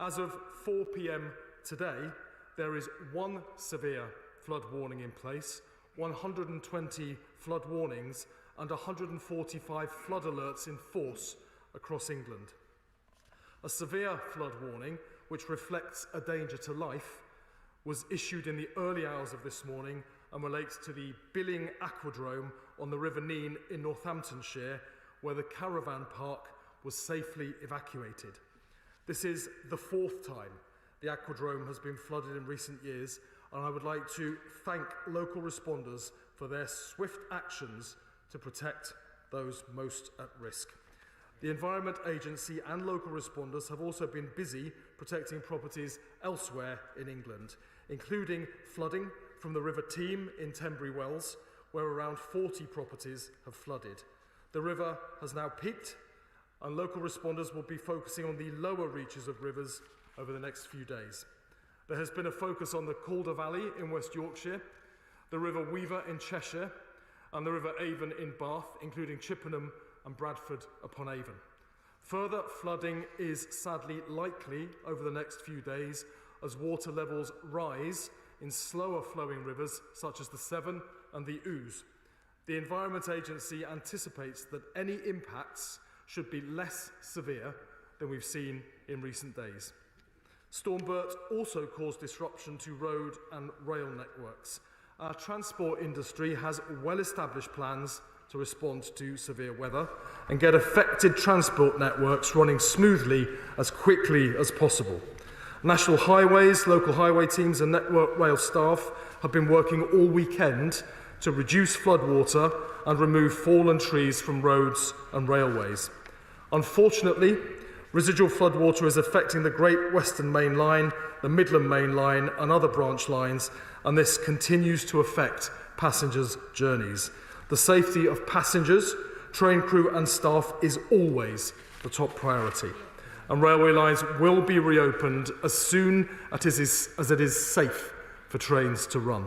As of 4 p.m. today, there is one severe flood warning in place, 120 flood warnings and 145 flood alerts in force across England. A severe flood warning, which reflects a danger to life, was issued in the early hours of this morning and relates to the Billing Aquadrome on the River Nene in Northamptonshire, where the caravan park was safely evacuated. This is the fourth time the Aquadrome has been flooded in recent years, and I would like to thank local responders for their swift actions to protect those most at risk. The Environment Agency and local responders have also been busy protecting properties elsewhere in England, including flooding from the River Teme in Tenbury Wells, where around 40 properties have flooded. The river has now peaked, and local responders will be focusing on the lower reaches of rivers over the next few days. There has been a focus on the Calder Valley in West Yorkshire, the River Weaver in Cheshire, and the River Avon in Bath, including Chippenham and Bradford upon Avon. Further flooding is sadly likely over the next few days as water levels rise in slower flowing rivers such as the Severn and the Ouse. The Environment Agency anticipates that any impacts should be less severe than we've seen in recent days. Storm Bert also caused disruption to road and rail networks. Our transport industry has well-established plans to respond to severe weather and get affected transport networks running smoothly as quickly as possible. National Highways, local highway teams and Network Rail staff have been working all weekend to reduce floodwater and remove fallen trees from roads and railways. Unfortunately, residual floodwater is affecting the Great Western Main Line, the Midland Main Line and other branch lines, and this continues to affect passengers' journeys. The safety of passengers, train crew and staff is always the top priority, and railway lines will be reopened as soon as it is safe for trains to run.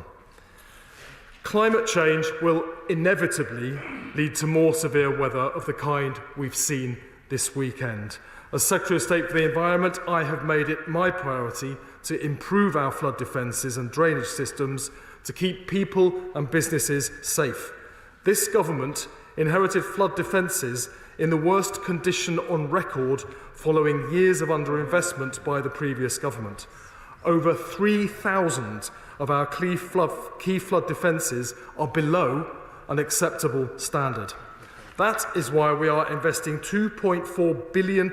Climate change will inevitably lead to more severe weather of the kind we've seen this weekend. As Secretary of State for the Environment, I have made it my priority to improve our flood defences and drainage systems to keep people and businesses safe. This government inherited flood defences in the worst condition on record following years of underinvestment by the previous government. Over 3,000 of our key flood defences are below an acceptable standard. That is why we are investing £2.4 billion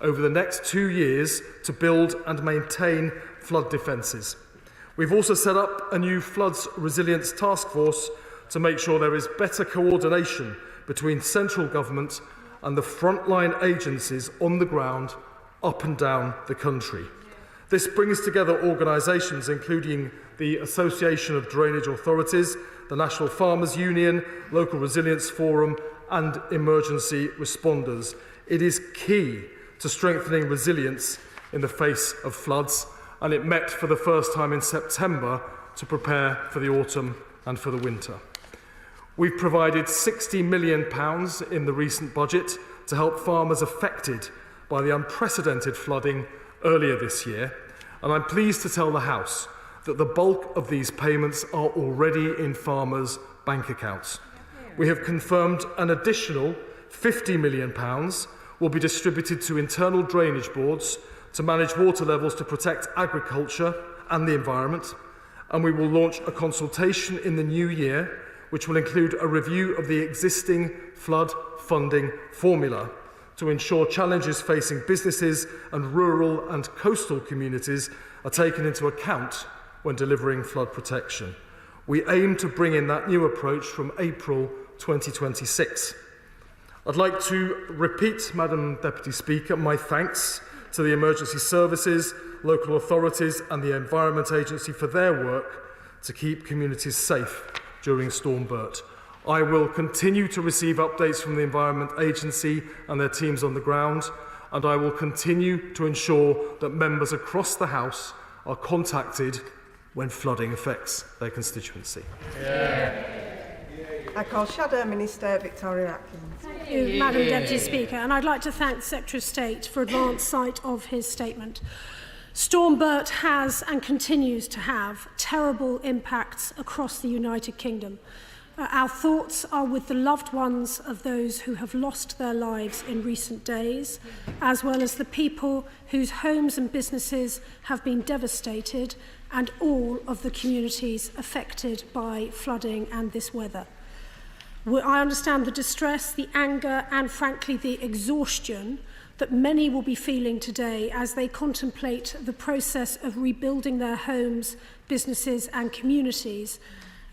over the next 2 years to build and maintain flood defences. We've also set up a new Floods Resilience Task Force to make sure there is better coordination between central government and the frontline agencies on the ground up and down the country. This brings together organisations including the Association of Drainage Authorities, the National Farmers Union, Local Resilience Forum and emergency responders. It is key to strengthening resilience in the face of floods, and it met for the first time in September to prepare for the autumn and for the winter. We've provided £60 million in the recent budget to help farmers affected by the unprecedented flooding earlier this year, and I'm pleased to tell the House that the bulk of these payments are already in farmers' bank accounts. We have confirmed an additional £50 million will be distributed to internal drainage boards to manage water levels to protect agriculture and the environment, and we will launch a consultation in the new year which will include a review of the existing flood funding formula to ensure challenges facing businesses and rural and coastal communities are taken into account when delivering flood protection. We aim to bring in that new approach from April 2026. I'd like to repeat, Madam Deputy Speaker, my thanks to the emergency services, local authorities and the Environment Agency for their work to keep communities safe during Storm Bert. I will continue to receive updates from the Environment Agency and their teams on the ground, and I will continue to ensure that members across the House are contacted when flooding affects their constituency. I call Shadow Minister Victoria Atkins. you, Madam Deputy Speaker, and I'd like to thank the Secretary of State for advance sight of his statement. Storm Bert has and continues to have terrible impacts across the United Kingdom. Our thoughts are with the loved ones of those who have lost their lives in recent days, as well as the people whose homes and businesses have been devastated, and all of the communities affected by flooding and this weather. I understand the distress, the anger, and frankly the exhaustion that many will be feeling today as they contemplate the process of rebuilding their homes, businesses, and communities,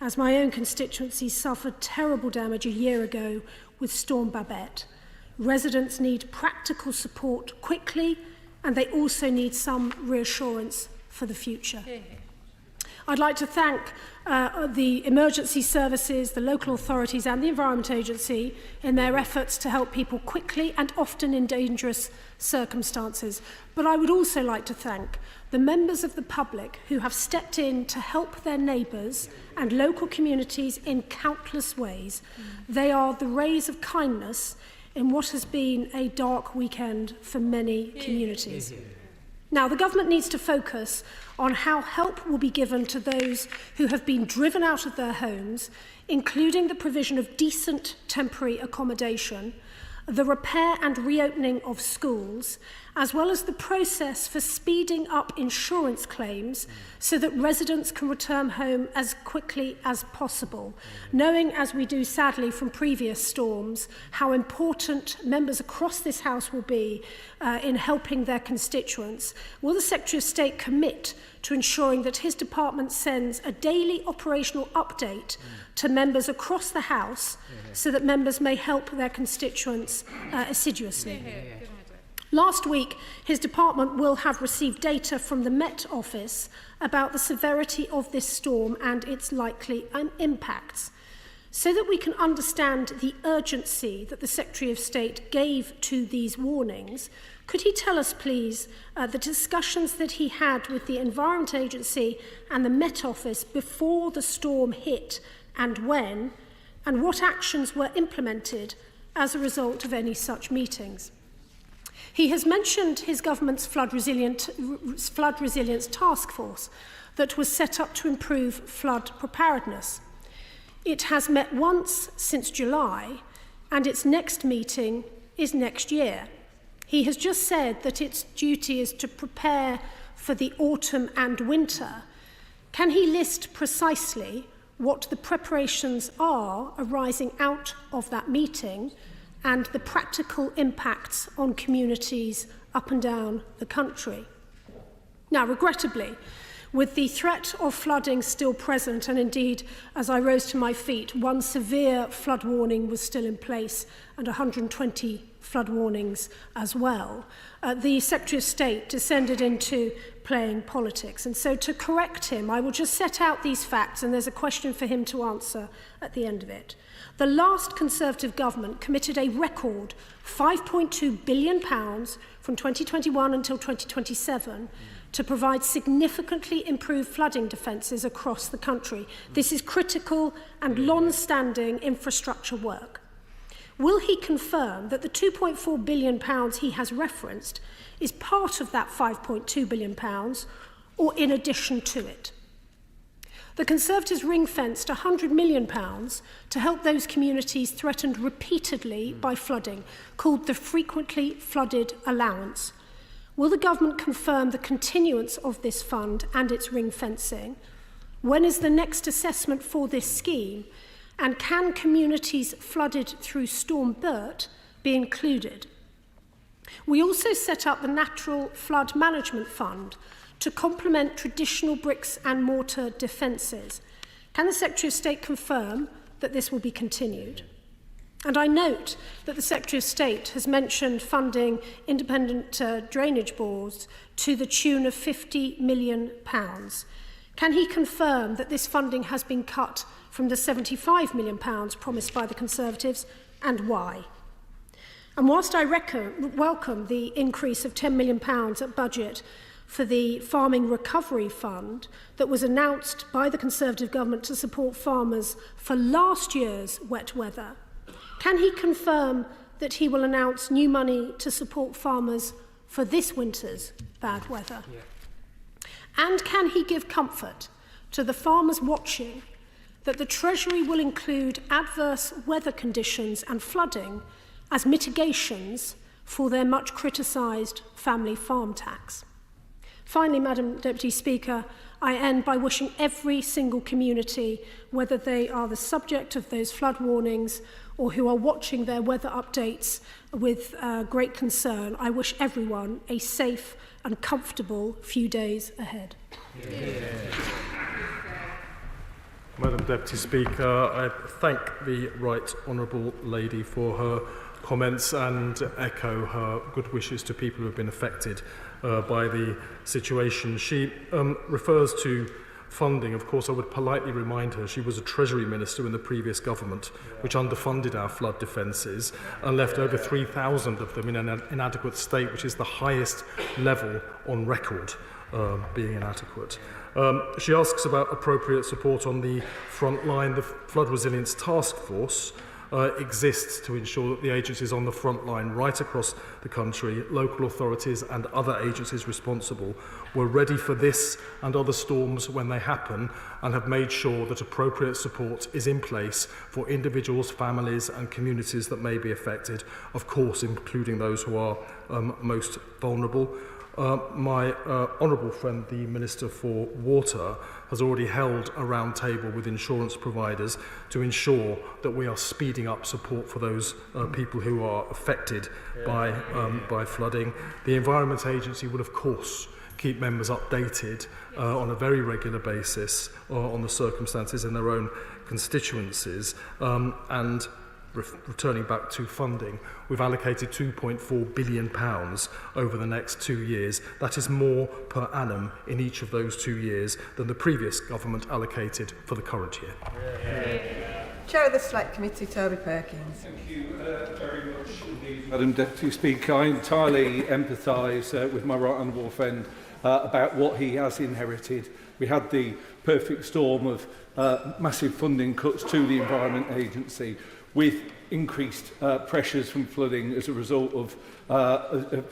as my own constituency suffered terrible damage a year ago with Storm Bert. Residents need practical support quickly, and they also need some reassurance for the future. I'd like to thank the emergency services, the local authorities and the Environment Agency in their efforts to help people quickly and often in dangerous circumstances. But I would also like to thank the members of the public who have stepped in to help their neighbours and local communities in countless ways. They are the rays of kindness in what has been a dark weekend for many communities. Now, the government needs to focus on how help will be given to those who have been driven out of their homes, including the provision of decent temporary accommodation, the repair and reopening of schools, as well as the process for speeding up insurance claims so that residents can return home as quickly as possible, knowing, as we do sadly from previous storms, how important members across this House will be in helping their constituents. Will the Secretary of State commit to ensuring that his department sends a daily operational update to members across the House so that members may help their constituents assiduously? Last week, his department will have received data from the Met Office about the severity of this storm and its likely impacts. So that we can understand the urgency that the Secretary of State gave to these warnings, could he tell us, please, the discussions that he had with the Environment Agency and the Met Office before the storm hit and when, and what actions were implemented as a result of any such meetings? He has mentioned his government's flood resilience task force that was set up to improve flood preparedness. It has met once since July, and its next meeting is next year. He has just said that its duty is to prepare for the autumn and winter. Can he list precisely what the preparations are arising out of that meeting and the practical impacts on communities up and down the country? Now, regrettably, with the threat of flooding still present, and indeed, as I rose to my feet, one severe flood warning was still in place and 120 flood warnings as well, the Secretary of State descended into playing politics. And so to correct him, I will just set out these facts, and there's a question for him to answer at the end of it. The last Conservative government committed a record £5.2 billion from 2021 until 2027 to provide significantly improved flooding defences across the country. This is critical and long-standing infrastructure work. Will he confirm that the £2.4 billion he has referenced is part of that £5.2 billion or in addition to it? The Conservatives ring-fenced £100 million to help those communities threatened repeatedly by flooding, called the Frequently Flooded Allowance. Will the government confirm the continuance of this fund and its ring-fencing? When is the next assessment for this scheme? And can communities flooded through Storm Bert be included? We also set up the Natural Flood Management Fund to complement traditional bricks and mortar defences. Can the Secretary of State confirm that this will be continued? And I note that the Secretary of State has mentioned funding independent drainage boards to the tune of £50 million. Can he confirm that this funding has been cut from the £75 million promised by the Conservatives, and why? And whilst I welcome the increase of £10 million at budget for the Farming Recovery Fund that was announced by the Conservative government to support farmers for last year's wet weather, can he confirm that he will announce new money to support farmers for this winter's bad weather? Yeah. And can he give comfort to the farmers watching that the Treasury will include adverse weather conditions and flooding as mitigations for their much criticised family farm tax? Finally, Madam Deputy Speaker, I end by wishing every single community, whether they are the subject of those flood warnings or who are watching their weather updates with great concern, I wish everyone a safe and comfortable few days ahead. Yeah. Madam Deputy Speaker, I thank the Right Honourable Lady for her comments and echo her good wishes to people who have been affected by the situation. She refers to funding. Of course, I would politely remind her she was a Treasury Minister in the previous government, which underfunded our flood defences and left over 3,000 of them in an inadequate state, which is the highest level on record being inadequate. She asks about appropriate support on the front line. The Flood Resilience Task Force exists to ensure that the agencies on the front line right across the country, local authorities and other agencies responsible, were ready for this and other storms when they happen and have made sure that appropriate support is in place for individuals, families and communities that may be affected, of course including those who are most vulnerable. My honourable friend, the Minister for Water, has already held a round table with insurance providers to ensure that we are speeding up support for those people who are affected by flooding. The Environment Agency will, of course, keep members updated on a very regular basis on the circumstances in their own constituencies. And returning back to funding, we've allocated £2.4 billion over the next 2 years. That is more per annum in each of those 2 years than the previous government allocated for the current year. Chair of the Select Committee, Toby Perkins. Thank you very much indeed, Madam Deputy Speaker. I entirely empathise with my right honourable friend about what he has inherited. We had the perfect storm of massive funding cuts to the Environment Agency, with increased pressures from flooding as a result of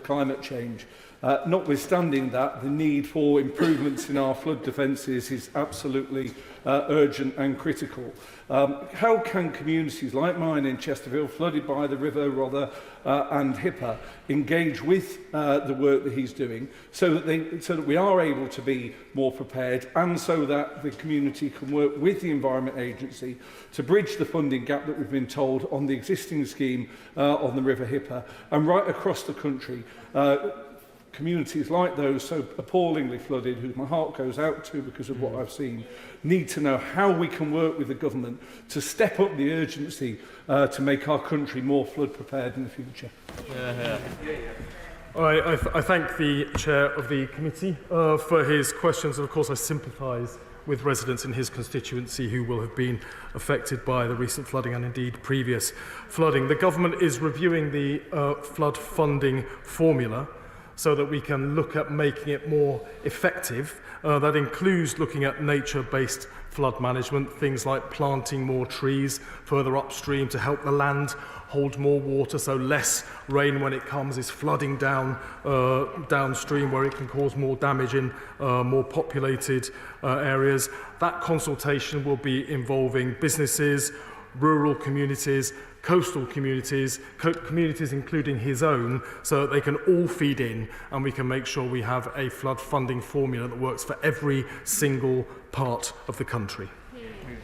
climate change. Notwithstanding that, the need for improvements in our flood defences is absolutely urgent and critical. How can communities like mine in Chesterfield, flooded by the River Rother and Hipper, engage with the work that he's doing so that we are able to be more prepared, and so that the community can work with the Environment Agency to bridge the funding gap that we've been told on the existing scheme on the River Hipper, and right across the country. Communities like those so appallingly flooded, who my heart goes out to because of what I've seen, need to know how we can work with the government to step up the urgency to make our country more flood prepared in the future. I thank the Chair of the Committee for his questions, and of course I sympathise with residents in his constituency who will have been affected by the recent flooding and indeed previous flooding. The government is reviewing the flood funding formula so that we can look at making it more effective. That includes looking at nature-based flood management, things like planting more trees further upstream to help the land hold more water, so less rain when it comes is flooding downstream where it can cause more damage in more populated areas. That consultation will be involving businesses, rural communities, coastal communities, communities including his own, so that they can all feed in and we can make sure we have a flood funding formula that works for every single part of the country.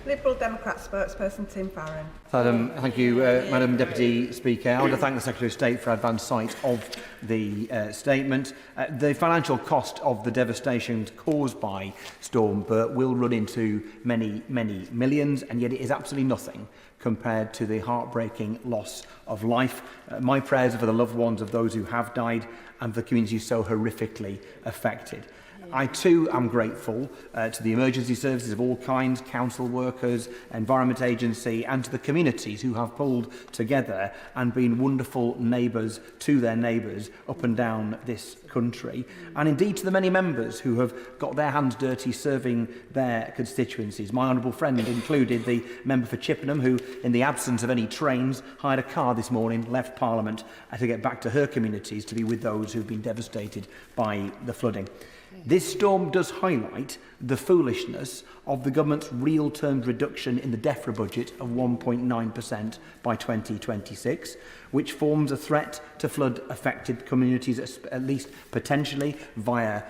Liberal Democrat spokesperson Tim Farron. Thank you, Madam Deputy Speaker. I want to thank the Secretary of State for advance sight of the statement. The financial cost of the devastation caused by Storm Bert will run into many, many millions, and yet it is absolutely nothing compared to the heartbreaking loss of life. My prayers are for the loved ones of those who have died and for the community so horrifically affected. I too am grateful to the emergency services of all kinds, council workers, Environment Agency, and to the communities who have pulled together and been wonderful neighbours to their neighbours up and down this country, and indeed to the many members who have got their hands dirty serving their constituencies. My honourable friend included the member for Chippenham, who, in the absence of any trains, hired a car this morning, left Parliament to get back to her communities to be with those who've been devastated by the flooding. This storm does highlight the foolishness of the government's real-terms reduction in the DEFRA budget of 1.9% by 2026, which forms a threat to flood-affected communities, at least potentially via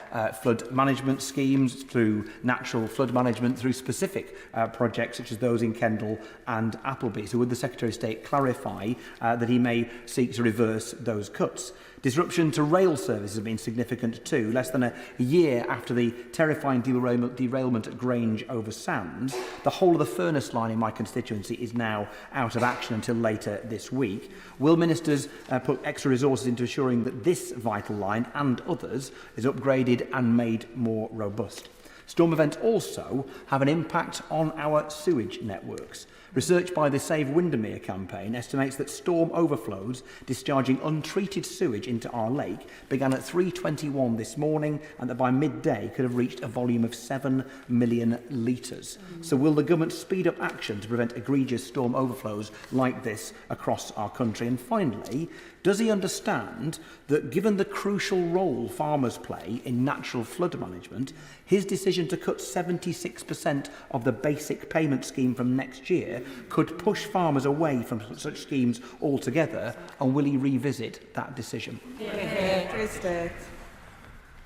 flood management schemes, through natural flood management, through specific projects such as those in Kendal and Appleby. So would the Secretary of State clarify that he may seek to reverse those cuts? Disruption to rail services has been significant too. Less than a year after the terrifying derailment at Grange over Sands, the whole of the Furness line in my constituency is now out of action until later this week. Will ministers put extra resources into assuring that this vital line and others is upgraded and made more robust? Storm events also have an impact on our sewage networks. Research by the Save Windermere campaign estimates that storm overflows discharging untreated sewage into our lake began at 3:21 this morning, and that by midday could have reached a volume of 7 million litres. So will the government speed up action to prevent egregious storm overflows like this across our country? And finally, does he understand that given the crucial role farmers play in natural flood management, his decision to cut 76% of the basic payment scheme from next year could push farmers away from such schemes altogether, and will he revisit that decision?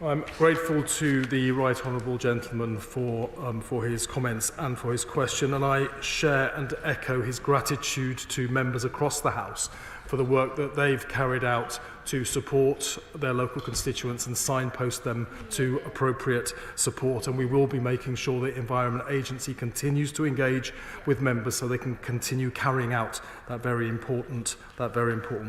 I'm grateful to the Right Honourable Gentleman for his comments and for his question, and I share and echo his gratitude to members across the House for the work that they've carried out to support their local constituents and signpost them to appropriate support. And we will be making sure the Environment Agency continues to engage with members so they can continue carrying out that very important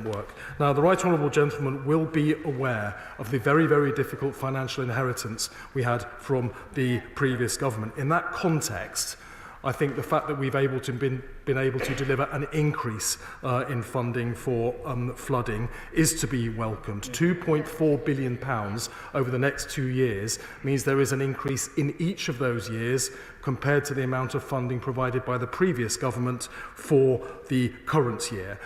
work. Now, the Right Honourable Gentleman will be aware of the very, very difficult financial inheritance we had from the previous government. In that context, I think the fact that we've been able to deliver an increase in funding for flooding is to be welcomed. £2.4 billion over the next 2 years means there is an increase in each of those years compared to the amount of funding provided by the previous government for the current year.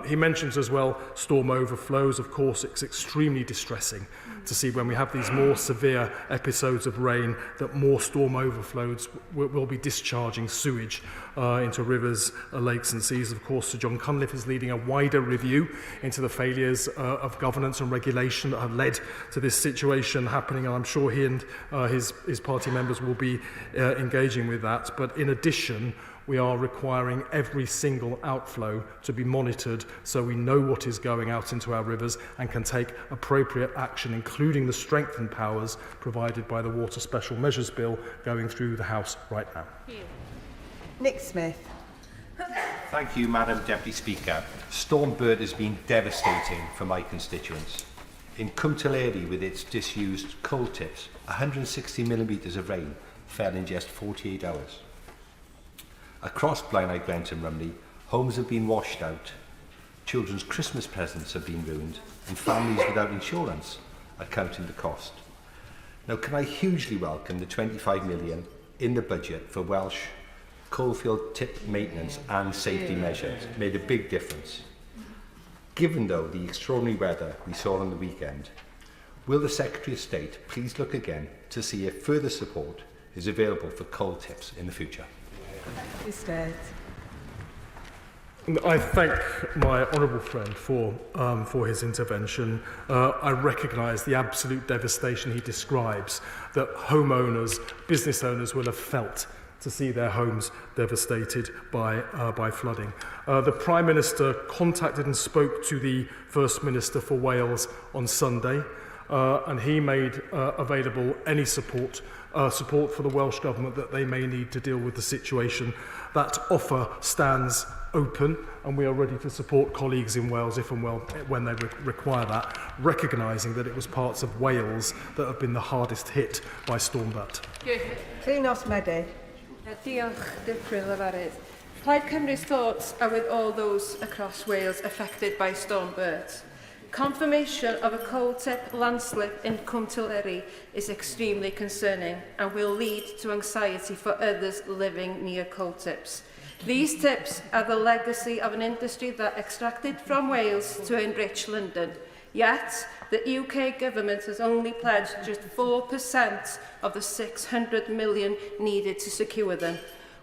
He mentions as well storm overflows. Of course, it's extremely distressing to see when we have these more severe episodes of rain that more storm overflows will be discharging sewage into rivers, lakes and seas. Of course, Sir John Cunliffe is leading a wider review into the failures of governance and regulation that have led to this situation happening, and I'm sure he and his party members will be engaging with that. But in addition, we are requiring every single outflow to be monitored so we know what is going out into our rivers and can take appropriate action, including the strengthened powers provided by the Water Special Measures Bill going through the House right now. Nick Smith. Thank you, Madam Deputy Speaker. Storm Bert has been devastating for my constituents. In Cwmtaleiri, with its disused coal tips, 160 millimetres of rain fell in just 48 hours. Across Blaenau, Gwent and Rumney, homes have been washed out, children's Christmas presents have been ruined, and families without insurance are counting the cost. Now, can I hugely welcome the 25 million in the budget for Welsh coalfield tip maintenance and safety measures. Made a big difference. Given, though, the extraordinary weather we saw on the weekend, will the Secretary of State please look again to see if further support is available for coal tips in the future? I thank my honourable friend for his intervention. I recognise the absolute devastation he describes that homeowners, business owners will have felt to see their homes devastated by flooding. The Prime Minister contacted and spoke to the First Minister for Wales on Sunday, and he made available any support for the Welsh Government that they may need to deal with the situation. That offer stands open, and we are ready to support colleagues in Wales if and when they require that, recognising that it was parts of Wales that have been the hardest hit by Storm Bert. Cleanos Mede. Diolch, Dyfryn Lefarydd. Plaid Cymru's thoughts are with all those across Wales affected by Storm Bert. Confirmation of a coal tip landslip in Cwmtillery is extremely concerning and will lead to anxiety for others living near coal tips. These tips are the legacy of an industry that extracted from Wales to enrich London. Yet, the UK government has only pledged just 4% of the 600 million needed to secure them.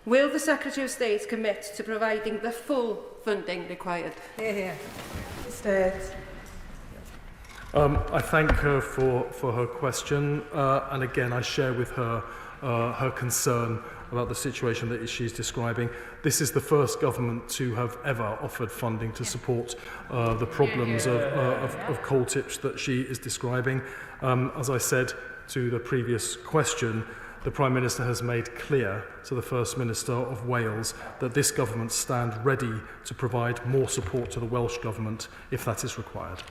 Will the Secretary of State commit to providing the full funding required? Here. State. I thank her for her question, and again, I share with her her concern about the situation that she's describing. This is the first government to have ever offered funding to support the problems of coal tips that she is describing. As I said to the previous question, the Prime Minister has made clear to the First Minister of Wales that this government stands ready to provide more support to the Welsh Government if that is required.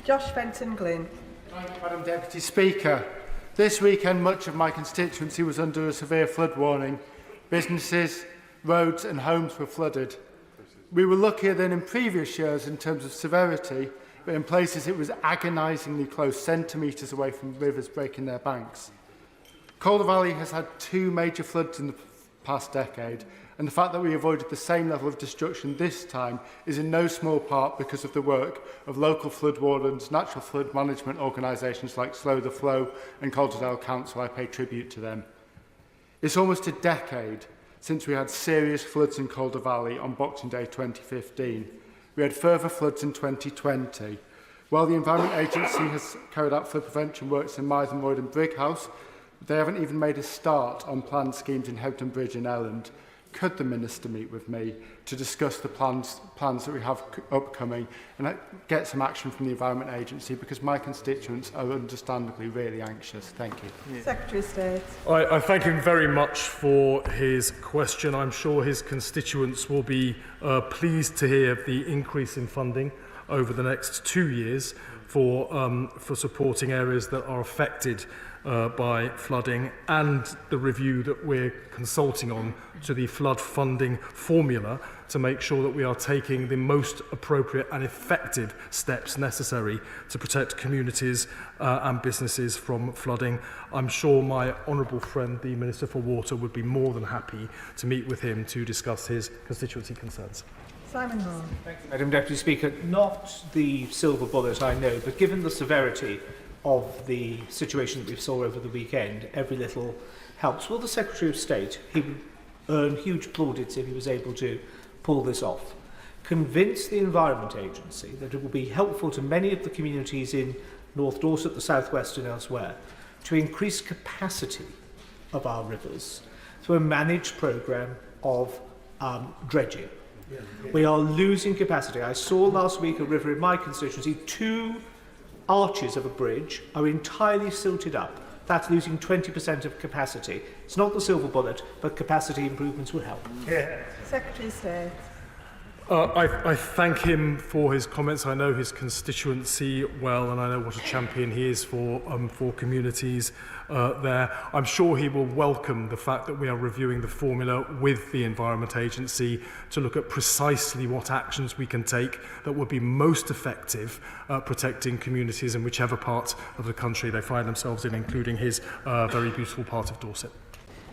Josh Fenton-Glynn. Thank you, Madam Deputy Speaker. This weekend, much of my constituency was under a severe flood warning. Businesses, roads and homes were flooded. We were luckier than in previous years in terms of severity, but in places it was agonisingly close, centimetres away from rivers breaking their banks. Calder Valley has had 2 major floods in the past decade, and the fact that we avoided the same level of destruction this time is in no small part because of the work of local flood wardens, natural flood management organisations like Slow the Flow and Calderdale Council. I pay tribute to them. It's almost a decade since we had serious floods in Calder Valley on Boxing Day 2015. We had further floods in 2020. While the Environment Agency has carried out flood prevention works in Mythen Road and Brighouse, they haven't even made a start on planned schemes in Hebden Bridge and Elland. Could the Minister meet with me to discuss the plans that we have upcoming and get some action from the Environment Agency, because my constituents are understandably really anxious. Thank you. Yeah. Secretary of State. I thank him very much for his question. I'm sure his constituents will be pleased to hear the increase in funding over the next 2 years for supporting areas that are affected by flooding, and the review that we're consulting on to the flood funding formula to make sure that we are taking the most appropriate and effective steps necessary to protect communities and businesses from flooding. I'm sure my honourable friend, the Minister for Water, would be more than happy to meet with him to discuss his constituency concerns. Simon Hall. Thank you, Madam Deputy Speaker. Not the silver bullet, I know, but given the severity of the situation that we saw over the weekend, every little helps. Will the Secretary of State, he would earn huge plaudits if he was able to pull this off, convince the Environment Agency that it will be helpful to many of the communities in North Dorset, the South West and elsewhere to increase capacity of our rivers through a managed programme of dredging? We are losing capacity. I saw last week a river in my constituency, 2 arches of a bridge are entirely silted up. That's losing 20% of capacity. It's not the silver bullet, but capacity improvements will help. Yeah. Secretary of State. I thank him for his comments. I know his constituency well, and I know what a champion he is for communities there. I'm sure he will welcome the fact that we are reviewing the formula with the Environment Agency to look at precisely what actions we can take that would be most effective at protecting communities in whichever part of the country they find themselves in, including his very beautiful part of Dorset.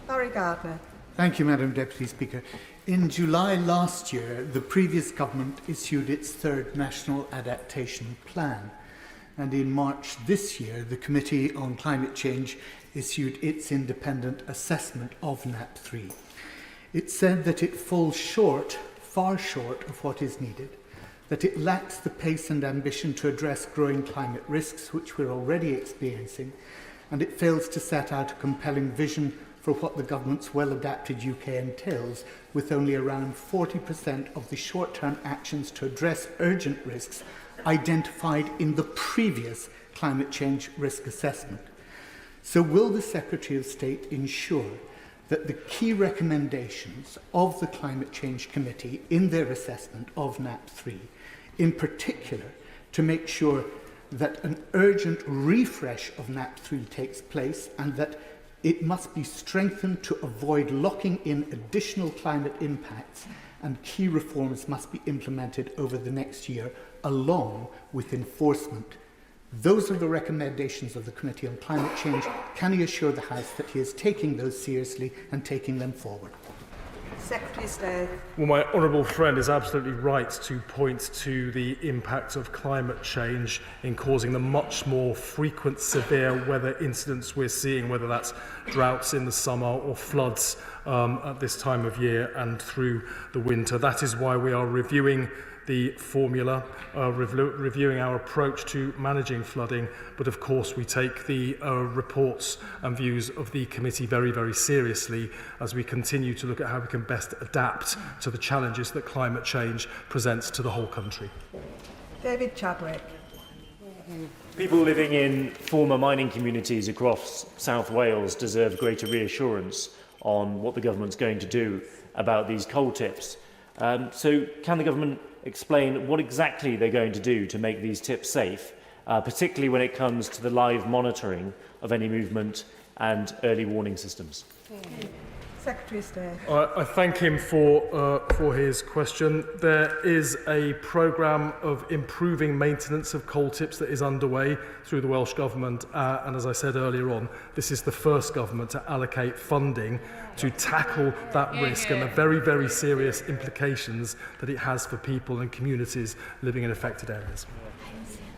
Barry Gardner. Thank you, Madam Deputy Speaker. In July last year, the previous government issued its 3rd National Adaptation Plan. And in March this year, the Committee on Climate Change issued its independent assessment of NAP3. It said that it falls short, far short of what is needed, that it lacks the pace and ambition to address growing climate risks, which we're already experiencing, and it fails to set out a compelling vision for what the government's well-adapted UK entails, with only around 40% of the short-term actions to address urgent risks identified in the previous climate change risk assessment. So will the Secretary of State ensure that the key recommendations of the Climate Change Committee in their assessment of NAP3, in particular to make sure that an urgent refresh of NAP3 takes place and that it must be strengthened to avoid locking in additional climate impacts, and key reforms must be implemented over the next year, along with enforcement. Those are the recommendations of the Committee on Climate Change. Can he assure the House that he is taking those seriously and taking them forward? Secretary of State. Well, my honourable friend is absolutely right to point to the impact of climate change in causing the much more frequent severe weather incidents we're seeing, whether that's droughts in the summer or floods at this time of year and through the winter. That is why we are reviewing the formula, reviewing our approach to managing flooding, but of course we take the reports and views of the committee very, very seriously as we continue to look at how we can best adapt to the challenges that climate change presents to the whole country. David Chadwick. People living in former mining communities across South Wales deserve greater reassurance on what the government's going to do about these coal tips. So can the government explain what exactly they're going to do to make these tips safe, particularly when it comes to the live monitoring of any movement and early warning systems? Secretary of State. I thank him for his question. There is a programme of improving maintenance of coal tips that is underway through the Welsh Government, and as I said earlier on, this is the first government to allocate funding to tackle that risk and the very, very serious implications that it has for people and communities living in affected areas.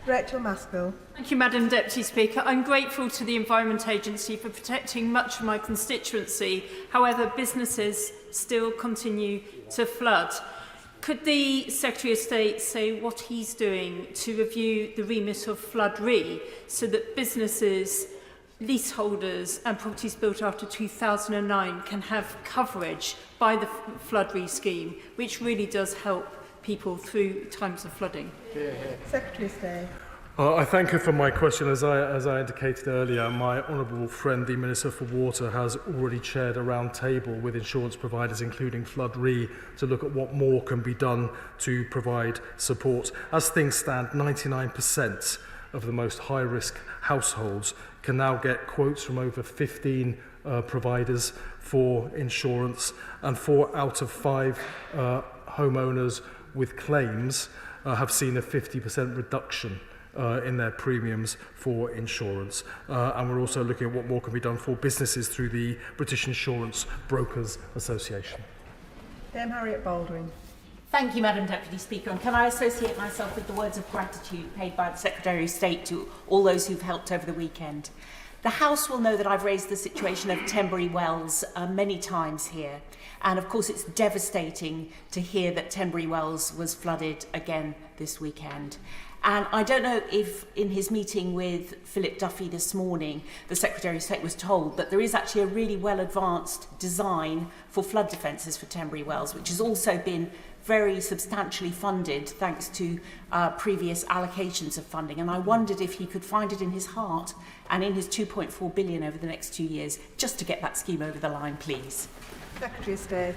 Rachel Maskell. Thank you, Madam Deputy Speaker. I'm grateful to the Environment Agency for protecting much of my constituency. However, businesses still continue to flood. Could the Secretary of State say what he's doing to review the remit of Flood Re so that businesses, leaseholders and properties built after 2009 can have coverage by the Flood Re scheme, which really does help people through times of flooding? Secretary of State. I thank her for my question. As I indicated earlier, my honourable friend, the Minister for Water, has already chaired a round table with insurance providers, including Flood Re, to look at what more can be done to provide support. As things stand, 99% of the most high-risk households can now get quotes from over 15 providers for insurance, and 4 out of 5 homeowners with claims have seen a 50% reduction in their premiums for insurance. And we're also looking at what more can be done for businesses through the British Insurance Brokers Association. Dame Harriet Baldwin. Thank you, Madam Deputy Speaker. And can I associate myself with the words of gratitude paid by the Secretary of State to all those who've helped over the weekend. The House will know that I've raised the situation of Tenbury Wells many times here. And of course, it's devastating to hear that Tenbury Wells was flooded again this weekend. And I don't know if in his meeting with Philip Duffy this morning, the Secretary of State was told that there is actually a really well advanced design for flood defences for Tenbury Wells, which has also been very substantially funded thanks to previous allocations of funding. And I wondered if he could find it in his heart and in his 2.4 billion over the next 2 years, just to get that scheme over the line, please. Secretary of State.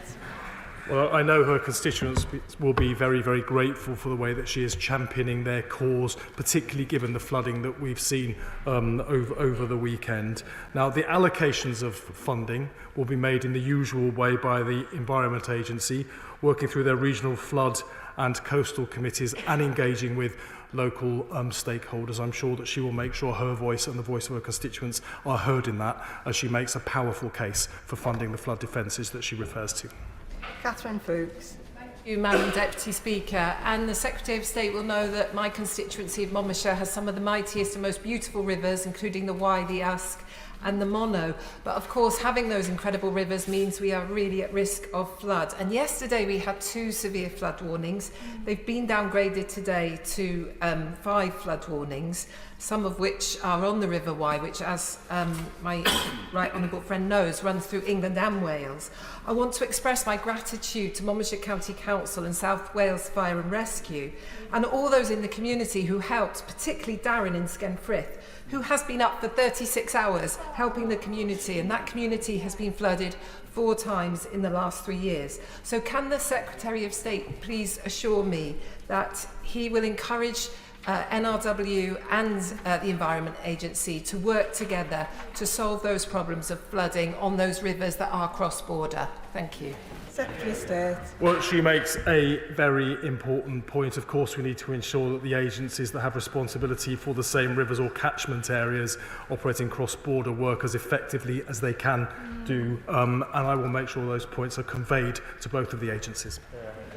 Well, I know her constituents will be very, very grateful for the way that she is championing their cause, particularly given the flooding that we've seen over the weekend. Now, the allocations of funding will be made in the usual way by the Environment Agency, working through their regional flood and coastal committees and engaging with local stakeholders. I'm sure that she will make sure her voice and the voice of her constituents are heard in that as she makes a powerful case for funding the flood defences that she refers to. Catherine Fuchs. Thank you, Madam Deputy Speaker. And the Secretary of State will know that my constituency of Monmouthshire has some of the mightiest and most beautiful rivers, including the Wye, the Usk and the Monnow. But of course, having those incredible rivers means we are really at risk of flood. And yesterday we had 2 severe flood warnings. They've been downgraded today to 5 flood warnings, some of which are on the River Wye, which, as my right honourable friend knows, runs through England and Wales. I want to express my gratitude to Monmouthshire County Council and South Wales Fire and Rescue and all those in the community who helped, particularly Darren in Skenfrith, who has been up for 36 hours helping the community, and that community has been flooded 4 times in the last 3 years. So can the Secretary of State please assure me that he will encourage NRW and the Environment Agency to work together to solve those problems of flooding on those rivers that are cross-border? Thank you. Secretary of State. Well, she makes a very important point. Of course, we need to ensure that the agencies that have responsibility for the same rivers or catchment areas operating cross-border work as effectively as they can do. And I will make sure those points are conveyed to both of the agencies.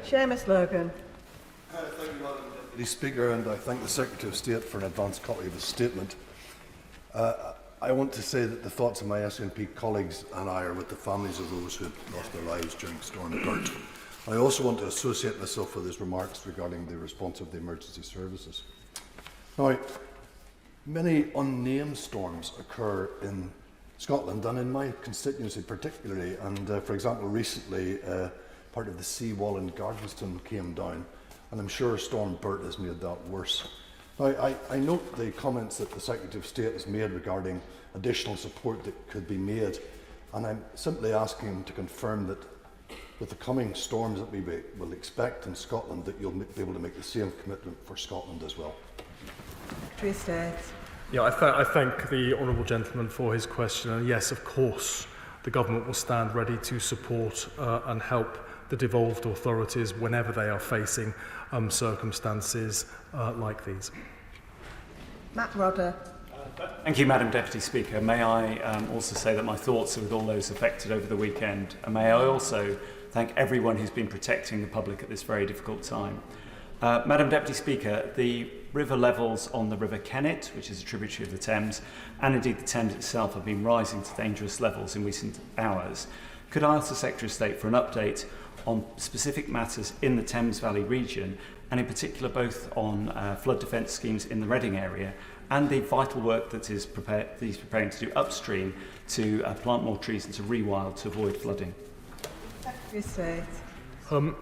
Seamus Logan. Thank you, Madam Deputy Speaker, and I thank the Secretary of State for an advance copy of his statement. I want to say that the thoughts of my SNP colleagues and I are with the families of those who have lost their lives during Storm Bert. I also want to associate myself with his remarks regarding the response of the emergency services. Now, many unnamed storms occur in Scotland and in my constituency particularly, and for example recently part of the seawall in Garveston came down, and I'm sure Storm Bert has made that worse. Now, I note the comments that the Secretary of State has made regarding additional support that could be made, and I'm simply asking him to confirm that with the coming storms that we will expect in Scotland, that you'll be able to make the same commitment for Scotland as well. Secretary of State. Yeah, I thank the honourable gentleman for his question, and yes, of course, the government will stand ready to support and help the devolved authorities whenever they are facing circumstances like these. Matt Rodder. Thank you, Madam Deputy Speaker. May I also say that my thoughts are with all those affected over the weekend, and may I also thank everyone who's been protecting the public at this very difficult time. Madam Deputy Speaker, the river levels on the River Kennet, which is a tributary of the Thames, and indeed the Thames itself, have been rising to dangerous levels in recent hours. Could I ask the Secretary of State for an update on specific matters in the Thames Valley region, and in particular both on flood defence schemes in the Reading area and the vital work that he's preparing to do upstream to plant more trees and to rewild to avoid flooding? Secretary of State.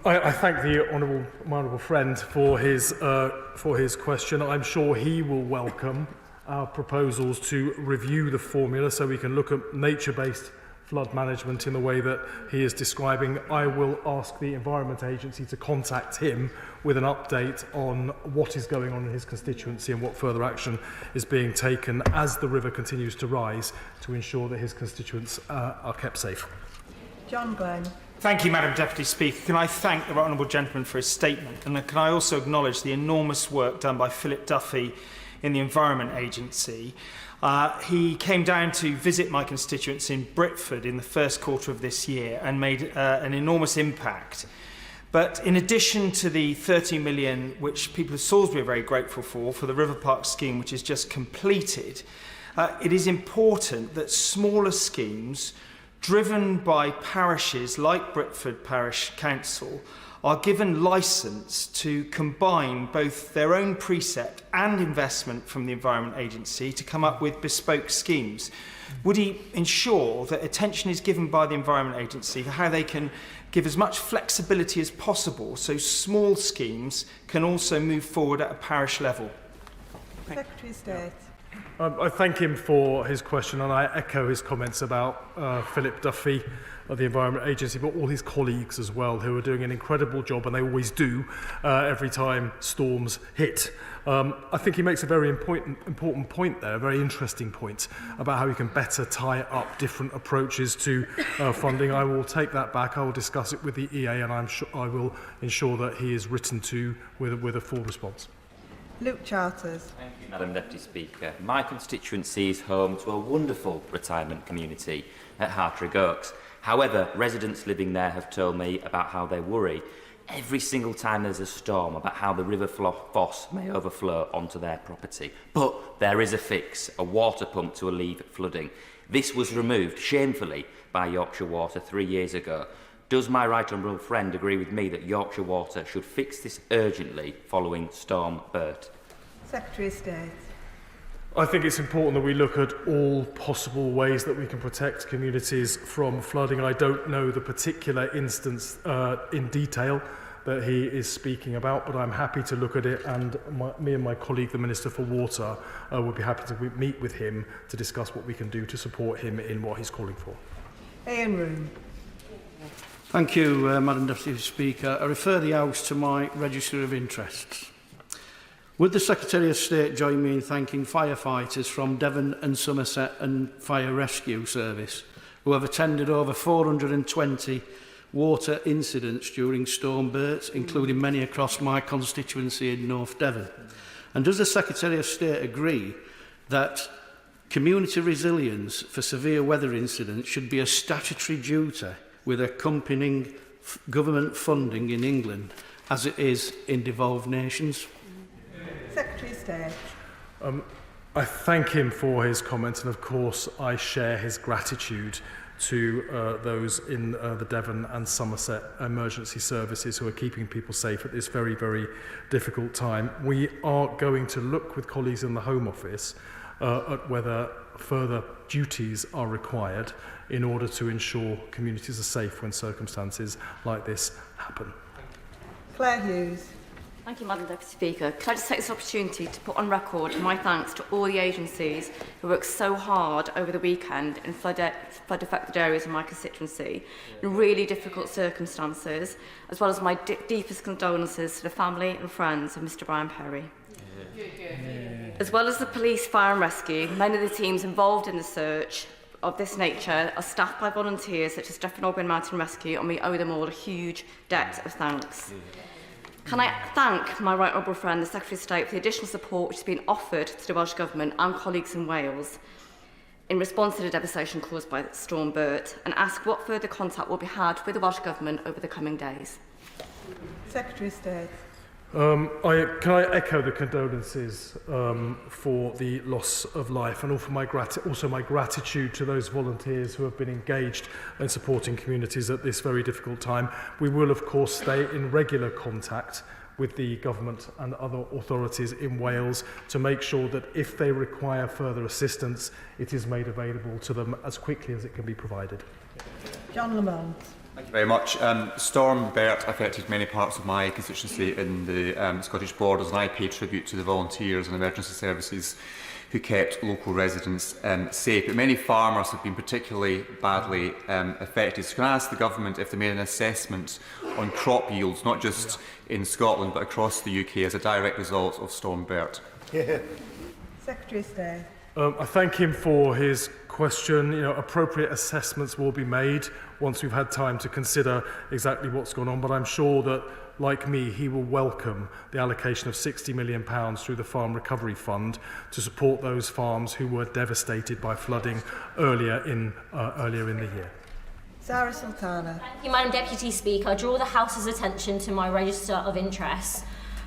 I thank the honourable friend for his question. I'm sure he will welcome our proposals to review the formula so we can look at nature-based flood management in the way that he is describing. I will ask the Environment Agency to contact him with an update on what is going on in his constituency and what further action is being taken as the river continues to rise to ensure that his constituents are kept safe. John Glenn. Thank you, Madam Deputy Speaker. Can I thank the Right Honourable Gentleman for his statement, and can I also acknowledge the enormous work done by Philip Duffy in the Environment Agency. He came down to visit my constituents in Britford in the first quarter of this year and made an enormous impact. But in addition to the 30 million, which people of Salisbury are very grateful for the River Park scheme, which is just completed, it is important that smaller schemes driven by parishes like Britford Parish Council are given licence to combine both their own precept and investment from the Environment Agency to come up with bespoke schemes. Would he ensure that attention is given by the Environment Agency for how they can give as much flexibility as possible so small schemes can also move forward at a parish level? Secretary of State. I thank him for his question, and I echo his comments about Philip Duffy of the Environment Agency, but all his colleagues as well, who are doing an incredible job, and they always do every time storms hit. I think he makes a very important point there, a very interesting point about how we can better tie up different approaches to funding. I will take that back. I will discuss it with the EA, and I will ensure that he is written to with a full response. Luke Charters. Thank you, Madam Deputy Speaker. My constituency is home to a wonderful retirement community at Hartrigg Oaks. However, residents living there have told me about how they worry every single time there's a storm about how the River Foss may overflow onto their property. But there is a fix, a water pump to alleviate flooding. This was removed shamefully by Yorkshire Water 3 years ago. Does my right honourable friend agree with me that Yorkshire Water should fix this urgently following Storm Bert? Secretary of State. I think it's important that we look at all possible ways that we can protect communities from flooding. I don't know the particular instance in detail that he is speaking about, but I'm happy to look at it, and me and my colleague, the Minister for Water, would be happy to meet with him to discuss what we can do to support him in what he's calling for. Ian Room. Thank you, Madam Deputy Speaker. I refer the House to my register of interests. Would the Secretary of State join me in thanking firefighters from Devon and Somerset and Fire Rescue Service who have attended over 420 water incidents during Storm Bert, including many across my constituency in North Devon? And does the Secretary of State agree that community resilience for severe weather incidents should be a statutory duty with accompanying government funding in England, as it is in devolved nations? Secretary of State. I thank him for his comments, and of course I share his gratitude to those in the Devon and Somerset emergency services who are keeping people safe at this very, very difficult time. We are going to look with colleagues in the Home Office at whether further duties are required in order to ensure communities are safe when circumstances like this happen. Claire Hughes. Thank you, Madam Deputy Speaker. Could I just take this opportunity to put on record my thanks to all the agencies who worked so hard over the weekend in flood-affected areas in my constituency in really difficult circumstances, as well as my deepest condolences to the family and friends of Mr Brian Perry. As well as the police, fire and rescue, many of the teams involved in the search of this nature are staffed by volunteers such as Steffan Ogwen Mountain Rescue, and we owe them all a huge debt of thanks. Can I thank my right honourable friend, the Secretary of State, for the additional support which has been offered to the Welsh Government and colleagues in Wales in response to the devastation caused by Storm Bert, and ask what further contact will be had with the Welsh Government over the coming days. Secretary of State. Can I echo the condolences for the loss of life, and also my gratitude to those volunteers who have been engaged in supporting communities at this very difficult time. We will, of course, stay in regular contact with the government and other authorities in Wales to make sure that if they require further assistance, it is made available to them as quickly as it can be provided. John Lamont. Thank you very much. Storm Bert affected many parts of my constituency in the Scottish borders, and I pay tribute to the volunteers and emergency services who kept local residents safe. But many farmers have been particularly badly affected. So can I ask the government if they made an assessment on crop yields, not just in Scotland but across the UK, as a direct result of Storm Bert? Secretary of State. I thank him for his question. Appropriate assessments will be made once we've had time to consider exactly what's gone on, but I'm sure that, like me, he will welcome the allocation of £60 million through the Farm Recovery Fund to support those farms who were devastated by flooding earlier in the year. Sarah Sultana. Thank you, Madam Deputy Speaker. I draw the House's attention to my register of interests.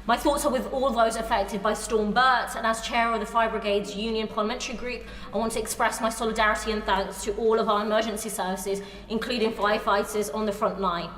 My thoughts are with all those affected by Storm Bert, and as Chair of the Fire Brigade's Union Parliamentary Group, I want to express my solidarity and thanks to all of our emergency services, including firefighters on the front line.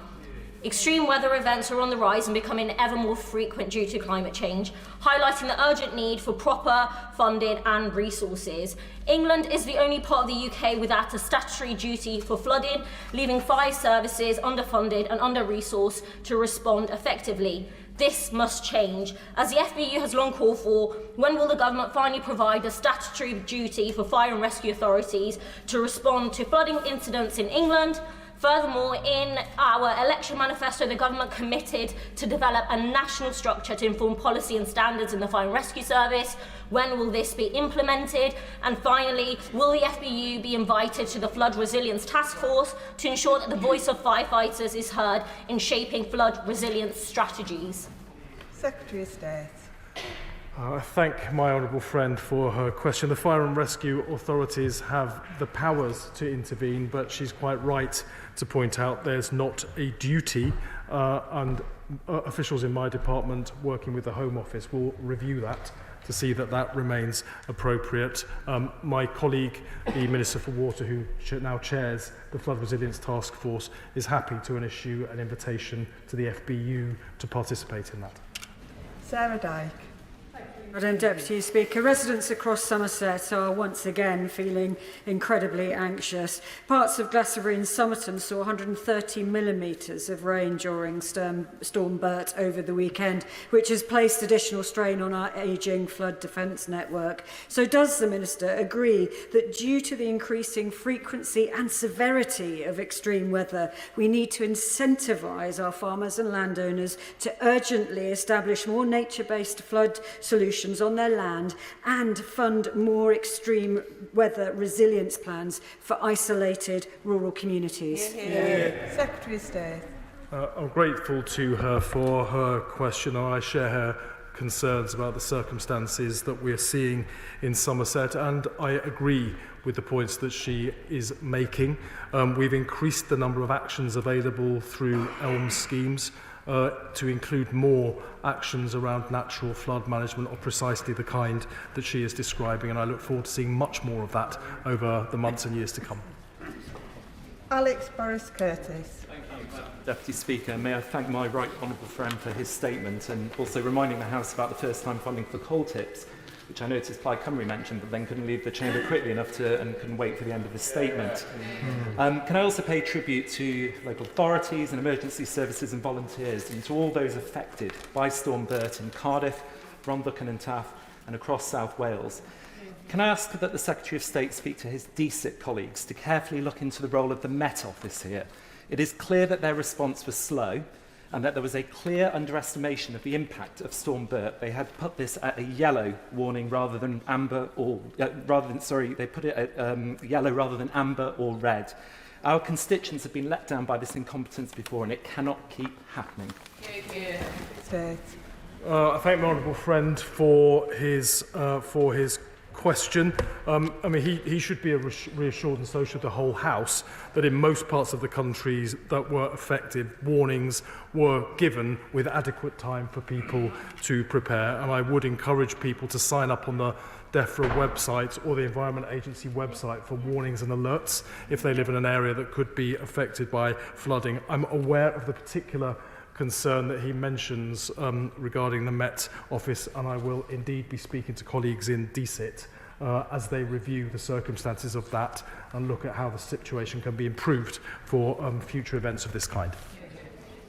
Extreme weather events are on the rise and becoming ever more frequent due to climate change, highlighting the urgent need for proper funding and resources. England is the only part of the UK without a statutory duty for flooding, leaving fire services underfunded and under-resourced to respond effectively. This must change. As the FBU has long called for, when will the government finally provide a statutory duty for fire and rescue authorities to respond to flooding incidents in England? Furthermore, in our election manifesto, the government committed to develop a national structure to inform policy and standards in the fire and rescue service. When will this be implemented? And finally, will the FBU be invited to the Flood Resilience Task Force to ensure that the voice of firefighters is heard in shaping flood resilience strategies? Secretary of State. I thank my honourable friend for her question. The fire and rescue authorities have the powers to intervene, but she's quite right to point out there's not a duty, and officials in my department working with the Home Office will review that to see that that remains appropriate. My colleague, the Minister for Water, who now chairs the Flood Resilience Task Force, is happy to issue an invitation to the FBU to participate in that. Sarah Dyke. Madam Deputy Speaker, residents across Somerset are once again feeling incredibly anxious. Parts of Glastonbury and Somerton saw 130 millimetres of rain during Storm Bert over the weekend, which has placed additional strain on our ageing flood defence network. So does the Minister agree that due to the increasing frequency and severity of extreme weather, we need to incentivise our farmers and landowners to urgently establish more nature-based flood solutions conditions on their land and fund more extreme weather resilience plans for isolated rural communities. Secretary of State. I'm grateful to her for her question, and I share her concerns about the circumstances that we're seeing in Somerset, and I agree with the points that she is making. We've increased the number of actions available through ELM schemes to include more actions around natural flood management of precisely the kind that she is describing, and I look forward to seeing much more of that over the months and years to come. Alex Boris-Curtis. Deputy Speaker, may I thank my right honourable friend for his statement, and also reminding the House about the first-time funding for coal tips, which I noticed Plaid Cymru mentioned, but then couldn't leave the chamber quickly enough to, and couldn't wait for the end of his statement. Can I also pay tribute to local authorities and emergency services and volunteers, and to all those affected by Storm Bert in Cardiff, Rhondda and Taff, and across South Wales. Can I ask that the Secretary of State speak to his DSIT colleagues to carefully look into the role of the Met Office here? It is clear that their response was slow and that there was a clear underestimation of the impact of Storm Bert. They had put this at a yellow warning rather than amber, or they put it at yellow rather than amber or red. Our constituents have been let down by this incompetence before, and it cannot keep happening. I thank my honourable friend for his question. I mean, he should be reassured, and so should the whole House, that in most parts of the countries that were affected, warnings were given with adequate time for people to prepare. And I would encourage people to sign up on the DEFRA website or the Environment Agency website for warnings and alerts if they live in an area that could be affected by flooding. I'm aware of the particular concern that he mentions regarding the Met Office, and I will indeed be speaking to colleagues in DSIT as they review the circumstances of that and look at how the situation can be improved for future events of this kind.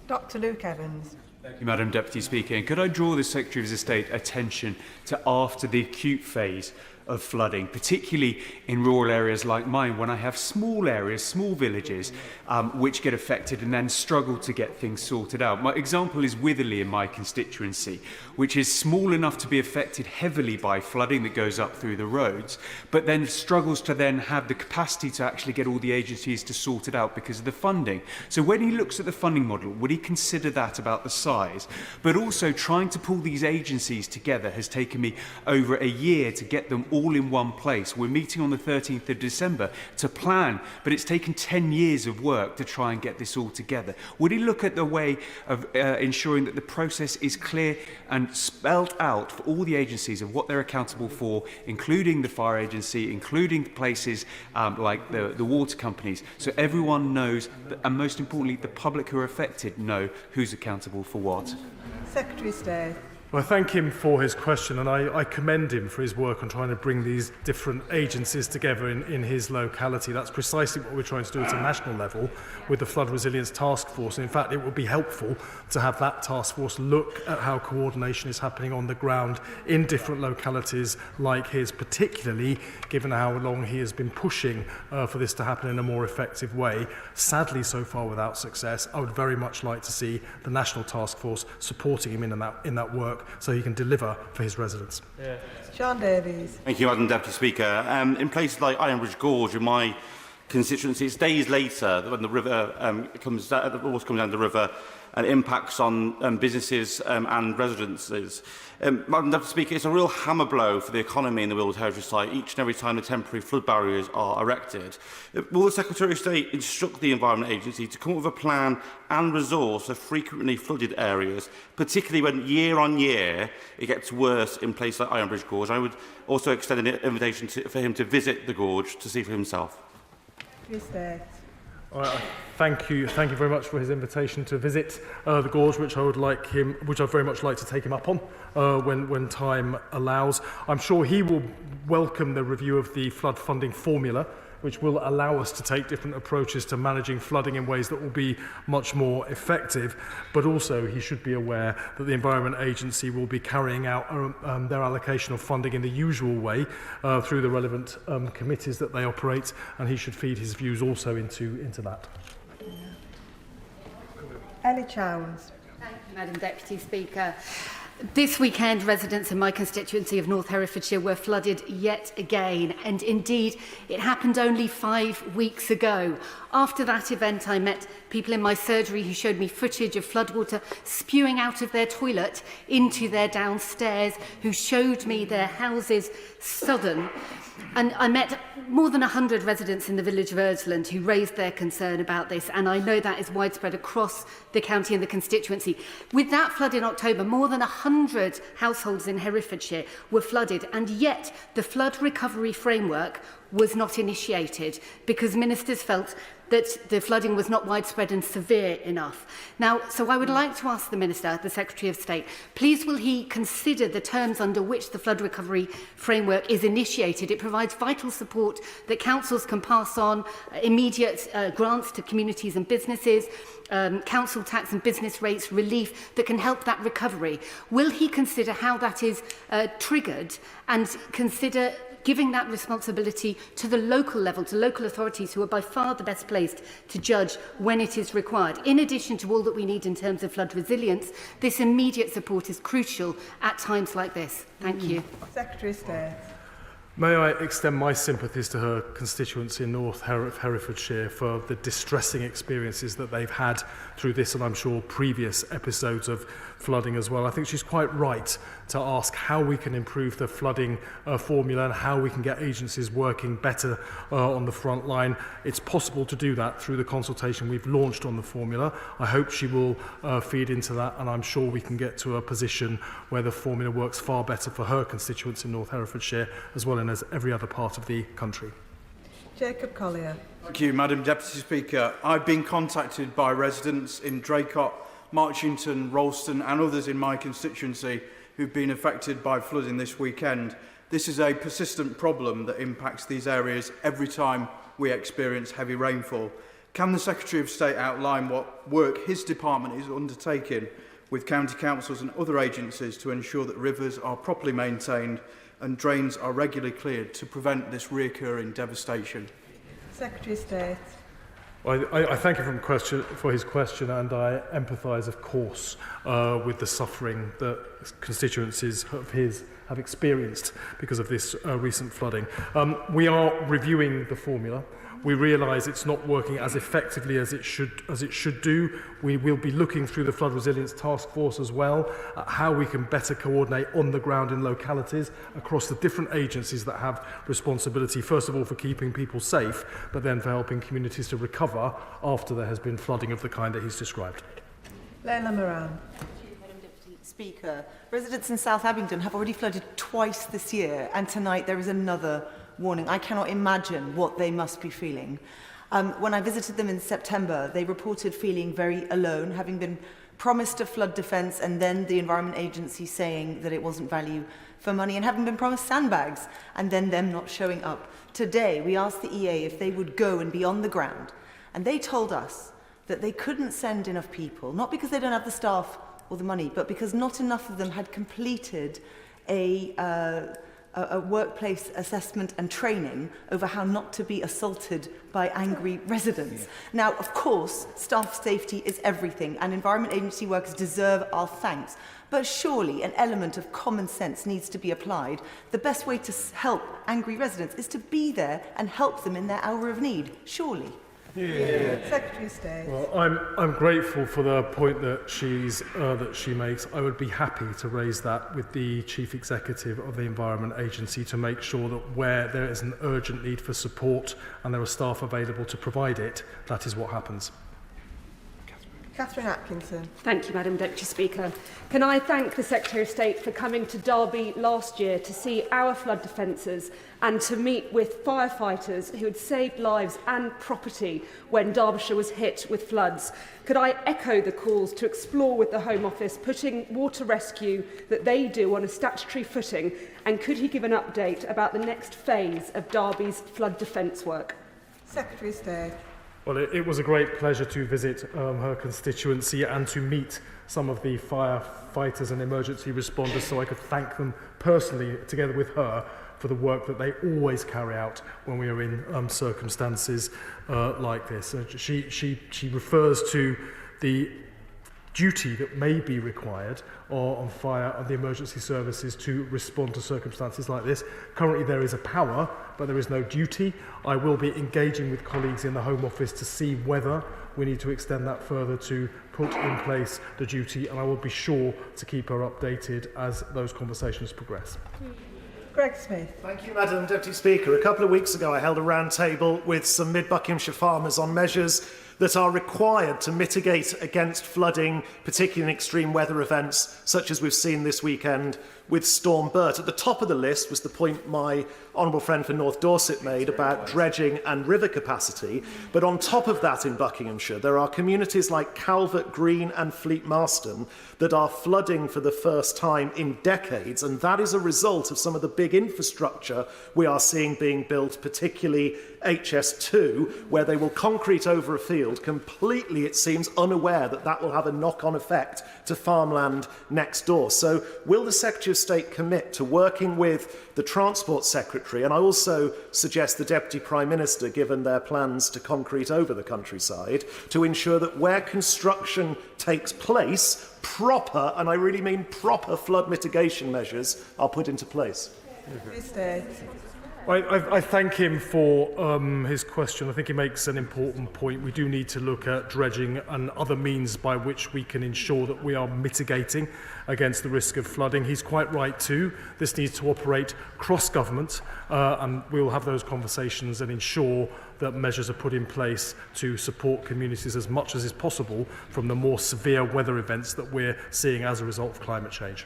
Dr. Luke Evans. Thank you, Madam Deputy Speaker. And could I draw the Secretary of State attention to after the acute phase of flooding, particularly in rural areas like mine, when I have small areas, small villages, which get affected and then struggle to get things sorted out. My example is Witherley in my constituency, which is small enough to be affected heavily by flooding that goes up through the roads, but then struggles to then have the capacity to actually get all the agencies to sort it out because of the funding. So when he looks at the funding model, would he consider that about the size? But also trying to pull these agencies together has taken me over a year to get them all in one place. We're meeting on the 13th of December to plan, but it's taken 10 years of work to try and get this all together. Would he look at the way of ensuring that the process is clear and spelled out for all the agencies of what they're accountable for, including the fire agency, including places like the water companies, so everyone knows, and most importantly, the public who are affected know who's accountable for what? Secretary of State. Well, I thank him for his question, and I commend him for his work on trying to bring these different agencies together in his locality. That's precisely what we're trying to do at a national level with the Flood Resilience Task Force. And in fact, it would be helpful to have that task force look at how coordination is happening on the ground in different localities like his, particularly given how long he has been pushing for this to happen in a more effective way. Sadly, so far without success. I would very much like to see the national task force supporting him in that work, so he can deliver for his residents. Sean Davies. Thank you, Madam Deputy Speaker. In places like Ironbridge Gorge, in my constituency, it's days later when the river comes down, the water comes down the river, and it impacts on businesses and residences. Madam Deputy Speaker, it's a real hammer blow for the economy in the World Heritage Site each and every time the temporary flood barriers are erected. Will the Secretary of State instruct the Environment Agency to come up with a plan and resource for frequently flooded areas, particularly when year on year it gets worse in places like Ironbridge Gorge? I would also extend an invitation for him to visit the gorge to see for himself. Thank you very much for his invitation to visit the gorge, which I'd very much like to take him up on when time allows. I'm sure he will welcome the review of the flood funding formula, which will allow us to take different approaches to managing flooding in ways that will be much more effective. But also he should be aware that the Environment Agency will be carrying out their allocation of funding in the usual way through the relevant committees that they operate, and he should feed his views also into that. Ellie Chowns. Thank you, Madam Deputy Speaker. This weekend, residents in my constituency of North Herefordshire were flooded yet again, and indeed it happened only 5 weeks ago. After that event, I met people in my surgery who showed me footage of floodwater spewing out of their toilet into their downstairs, who showed me their houses sodden. And I met more than 100 residents in the village of Eardsland who raised their concern about this, and I know that is widespread across the county and the constituency. With that flood in October, more than 100 households in Herefordshire were flooded, and yet the flood recovery framework was not initiated because ministers felt that the flooding was not widespread and severe enough. Now, so I would like to ask the Minister, the Secretary of State, please will he consider the terms under which the flood recovery framework is initiated? It provides vital support that councils can pass on, immediate grants to communities and businesses, council tax and business rates relief that can help that recovery. Will he consider how that is triggered and consider giving that responsibility to the local level, to local authorities who are by far the best placed to judge when it is required? In addition to all that we need in terms of flood resilience, this immediate support is crucial at times like this. Thank you. Secretary of State. May I extend my sympathies to her constituency in North Herefordshire for the distressing experiences that they've had through this and I'm sure previous episodes of flooding as well. I think she's quite right to ask how we can improve the flooding formula and how we can get agencies working better on the front line. It's possible to do that through the consultation we've launched on the formula. I hope she will feed into that, and I'm sure we can get to a position where the formula works far better for her constituents in North Herefordshire as well as every other part of the country. Jacob Collier. Thank you, Madam Deputy Speaker. I've been contacted by residents in Draycott, Marchington, Ralston and others in my constituency who've been affected by flooding this weekend. This is a persistent problem that impacts these areas every time we experience heavy rainfall. Can the Secretary of State outline what work his department is undertaking with county councils and other agencies to ensure that rivers are properly maintained and drains are regularly cleared to prevent this reoccurring devastation? Secretary of State. Well, I thank him for his question, and I empathise, of course, with the suffering that constituencies of his have experienced because of this recent flooding. We are reviewing the formula. We realise it's not working as effectively as it should do. We will be looking through the Flood Resilience Task Force as well at how we can better coordinate on the ground in localities across the different agencies that have responsibility, first of all for keeping people safe, but then for helping communities to recover after there has been flooding of the kind that he's described. Leila Moran. Speaker, residents in South Abingdon have already flooded twice this year, and tonight there is another warning. I cannot imagine what they must be feeling. When I visited them in September, they reported feeling very alone, having been promised a flood defence and then the Environment Agency saying that it wasn't value for money, and having been promised sandbags and then them not showing up. Today, we asked the EA if they would go and be on the ground, and they told us that they couldn't send enough people, not because they don't have the staff or the money, but because not enough of them had completed a workplace assessment and training over how not to be assaulted by angry residents. Now, of course, staff safety is everything, and Environment Agency workers deserve our thanks. But surely an element of common sense needs to be applied. The best way to help angry residents is to be there and help them in their hour of need, surely. Yeah. Secretary of State. Well, I'm grateful for the point that she makes. I would be happy to raise that with the Chief Executive of the Environment Agency to make sure that where there is an urgent need for support and there are staff available to provide it, that is what happens. Catherine Atkinson. Thank you, Madam Deputy Speaker. Can I thank the Secretary of State for coming to Derby last year to see our flood defences and to meet with firefighters who had saved lives and property when Derbyshire was hit with floods. Could I echo the calls to explore with the Home Office putting water rescue that they do on a statutory footing, and could he give an update about the next phase of Derby's flood defence work? Secretary of State. Well, it was a great pleasure to visit her constituency and to meet some of the firefighters and emergency responders so I could thank them personally, together with her, for the work that they always carry out when we are in circumstances like this. She refers to the duty that may be required on fire and the emergency services to respond to circumstances like this. Currently there is a power, but there is no duty. I will be engaging with colleagues in the Home Office to see whether we need to extend that further to put in place the duty, and I will be sure to keep her updated as those conversations progress. Greg Smith. Thank you, Madam Deputy Speaker. A couple of weeks ago, I held a round table with some mid-Buckinghamshire farmers on measures that are required to mitigate against flooding, particularly in extreme weather events, such as we've seen this weekend with Storm Bert. At the top of the list was the point my honourable friend for North Dorset made about dredging and river capacity. But on top of that in Buckinghamshire, there are communities like Calvert Green and Fleet Marston that are flooding for the first time in decades, and that is a result of some of the big infrastructure we are seeing being built, particularly HS2, where they will concrete over a field completely, it seems, unaware that that will have a knock-on effect to farmland next door. So will the Secretary of State commit to working with the Transport Secretary, and I also suggest the Deputy Prime Minister, given their plans to concrete over the countryside, to ensure that where construction takes place, proper, and I really mean proper, flood mitigation measures are put into place? I thank him for his question. I think he makes an important point. We do need to look at dredging and other means by which we can ensure that we are mitigating against the risk of flooding. He's quite right too. This needs to operate cross-government, and we'll have those conversations and ensure that measures are put in place to support communities as much as is possible from the more severe weather events that we're seeing as a result of climate change.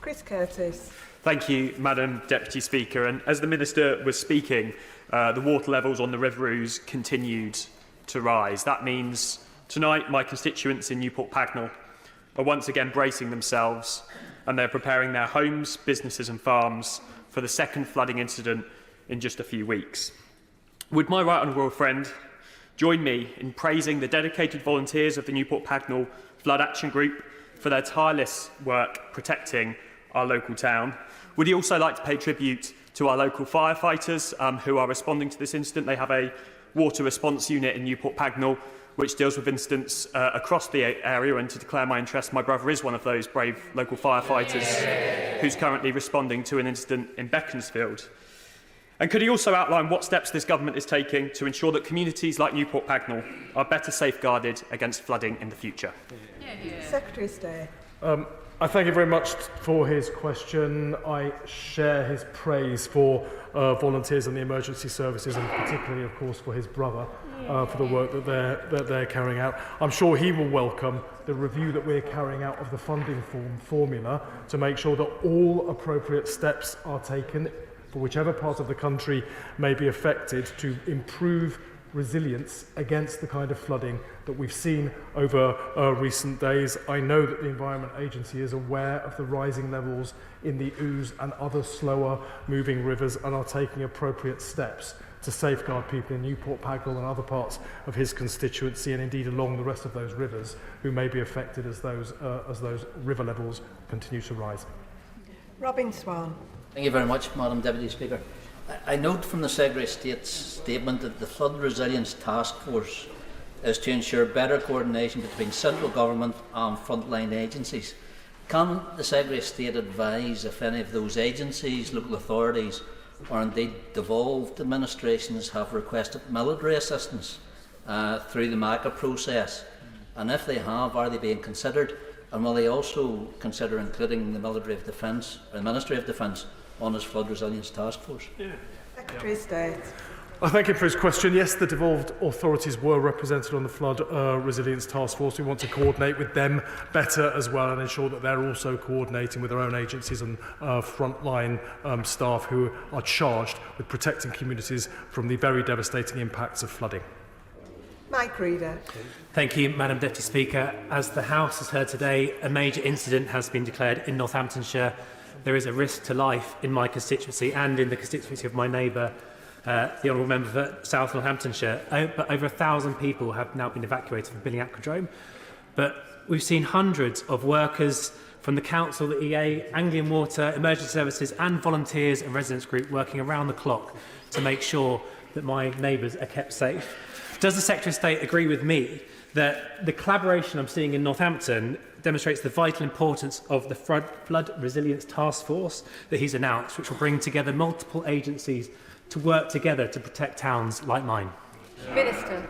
Chris Curtis. Thank you, Madam Deputy Speaker. And as the Minister was speaking, the water levels on the River Ouse continued to rise. That means tonight my constituents in Newport Pagnell are once again bracing themselves, and they're preparing their homes, businesses and farms for the second flooding incident in just a few weeks. Would my right honourable friend join me in praising the dedicated volunteers of the Newport Pagnell Flood Action Group for their tireless work protecting our local town? Would he also like to pay tribute to our local firefighters who are responding to this incident? They have a water response unit in Newport Pagnell which deals with incidents across the area, and to declare my interest, my brother is one of those brave local firefighters who's currently responding to an incident in Beaconsfield. And could he also outline what steps this government is taking to ensure that communities like Newport Pagnell are better safeguarded against flooding in the future? Secretary of State. I thank you very much for his question. I share his praise for volunteers and the emergency services, and particularly, of course, for his brother for the work that they're carrying out. I'm sure he will welcome the review that we're carrying out of the funding formula to make sure that all appropriate steps are taken for whichever part of the country may be affected to improve resilience against the kind of flooding that we've seen over recent days. I know that the Environment Agency is aware of the rising levels in the Ouse and other slower moving rivers and are taking appropriate steps to safeguard people in Newport Pagnell and other parts of his constituency, and indeed along the rest of those rivers who may be affected as those river levels continue to rise. Robin Swan. Thank you very much, Madam Deputy Speaker. I note from the Secretary of State's statement that the Flood Resilience Task Force is to ensure better coordination between central government and frontline agencies. Can the Secretary of State advise if any of those agencies, local authorities, or indeed devolved administrations have requested military assistance through the MACA process? And if they have, are they being considered? And will they also consider including the Military of Defence, or the Ministry of Defence, on his Flood Resilience Task Force? Secretary of State. I thank him for his question. Yes, the devolved authorities were represented on the Flood Resilience Task Force. We want to coordinate with them better as well and ensure that they're also coordinating with their own agencies and frontline staff who are charged with protecting communities from the very devastating impacts of flooding. Mike Reader. Thank you, Madam Deputy Speaker. As the House has heard today, a major incident has been declared in Northamptonshire. There is a risk to life in my constituency and in the constituency of my neighbour, the Honourable Member for South Northamptonshire. But over 1,000 people have now been evacuated from Billing Aquadrome. But we've seen hundreds of workers from the Council, the EA, Anglian Water, emergency services and volunteers and residents group working around the clock to make sure that my neighbours are kept safe. Does the Secretary of State agree with me that the collaboration I'm seeing in Northampton demonstrates the vital importance of the Flood Resilience Task Force that he's announced, which will bring together multiple agencies to work together to protect towns like mine? Minister.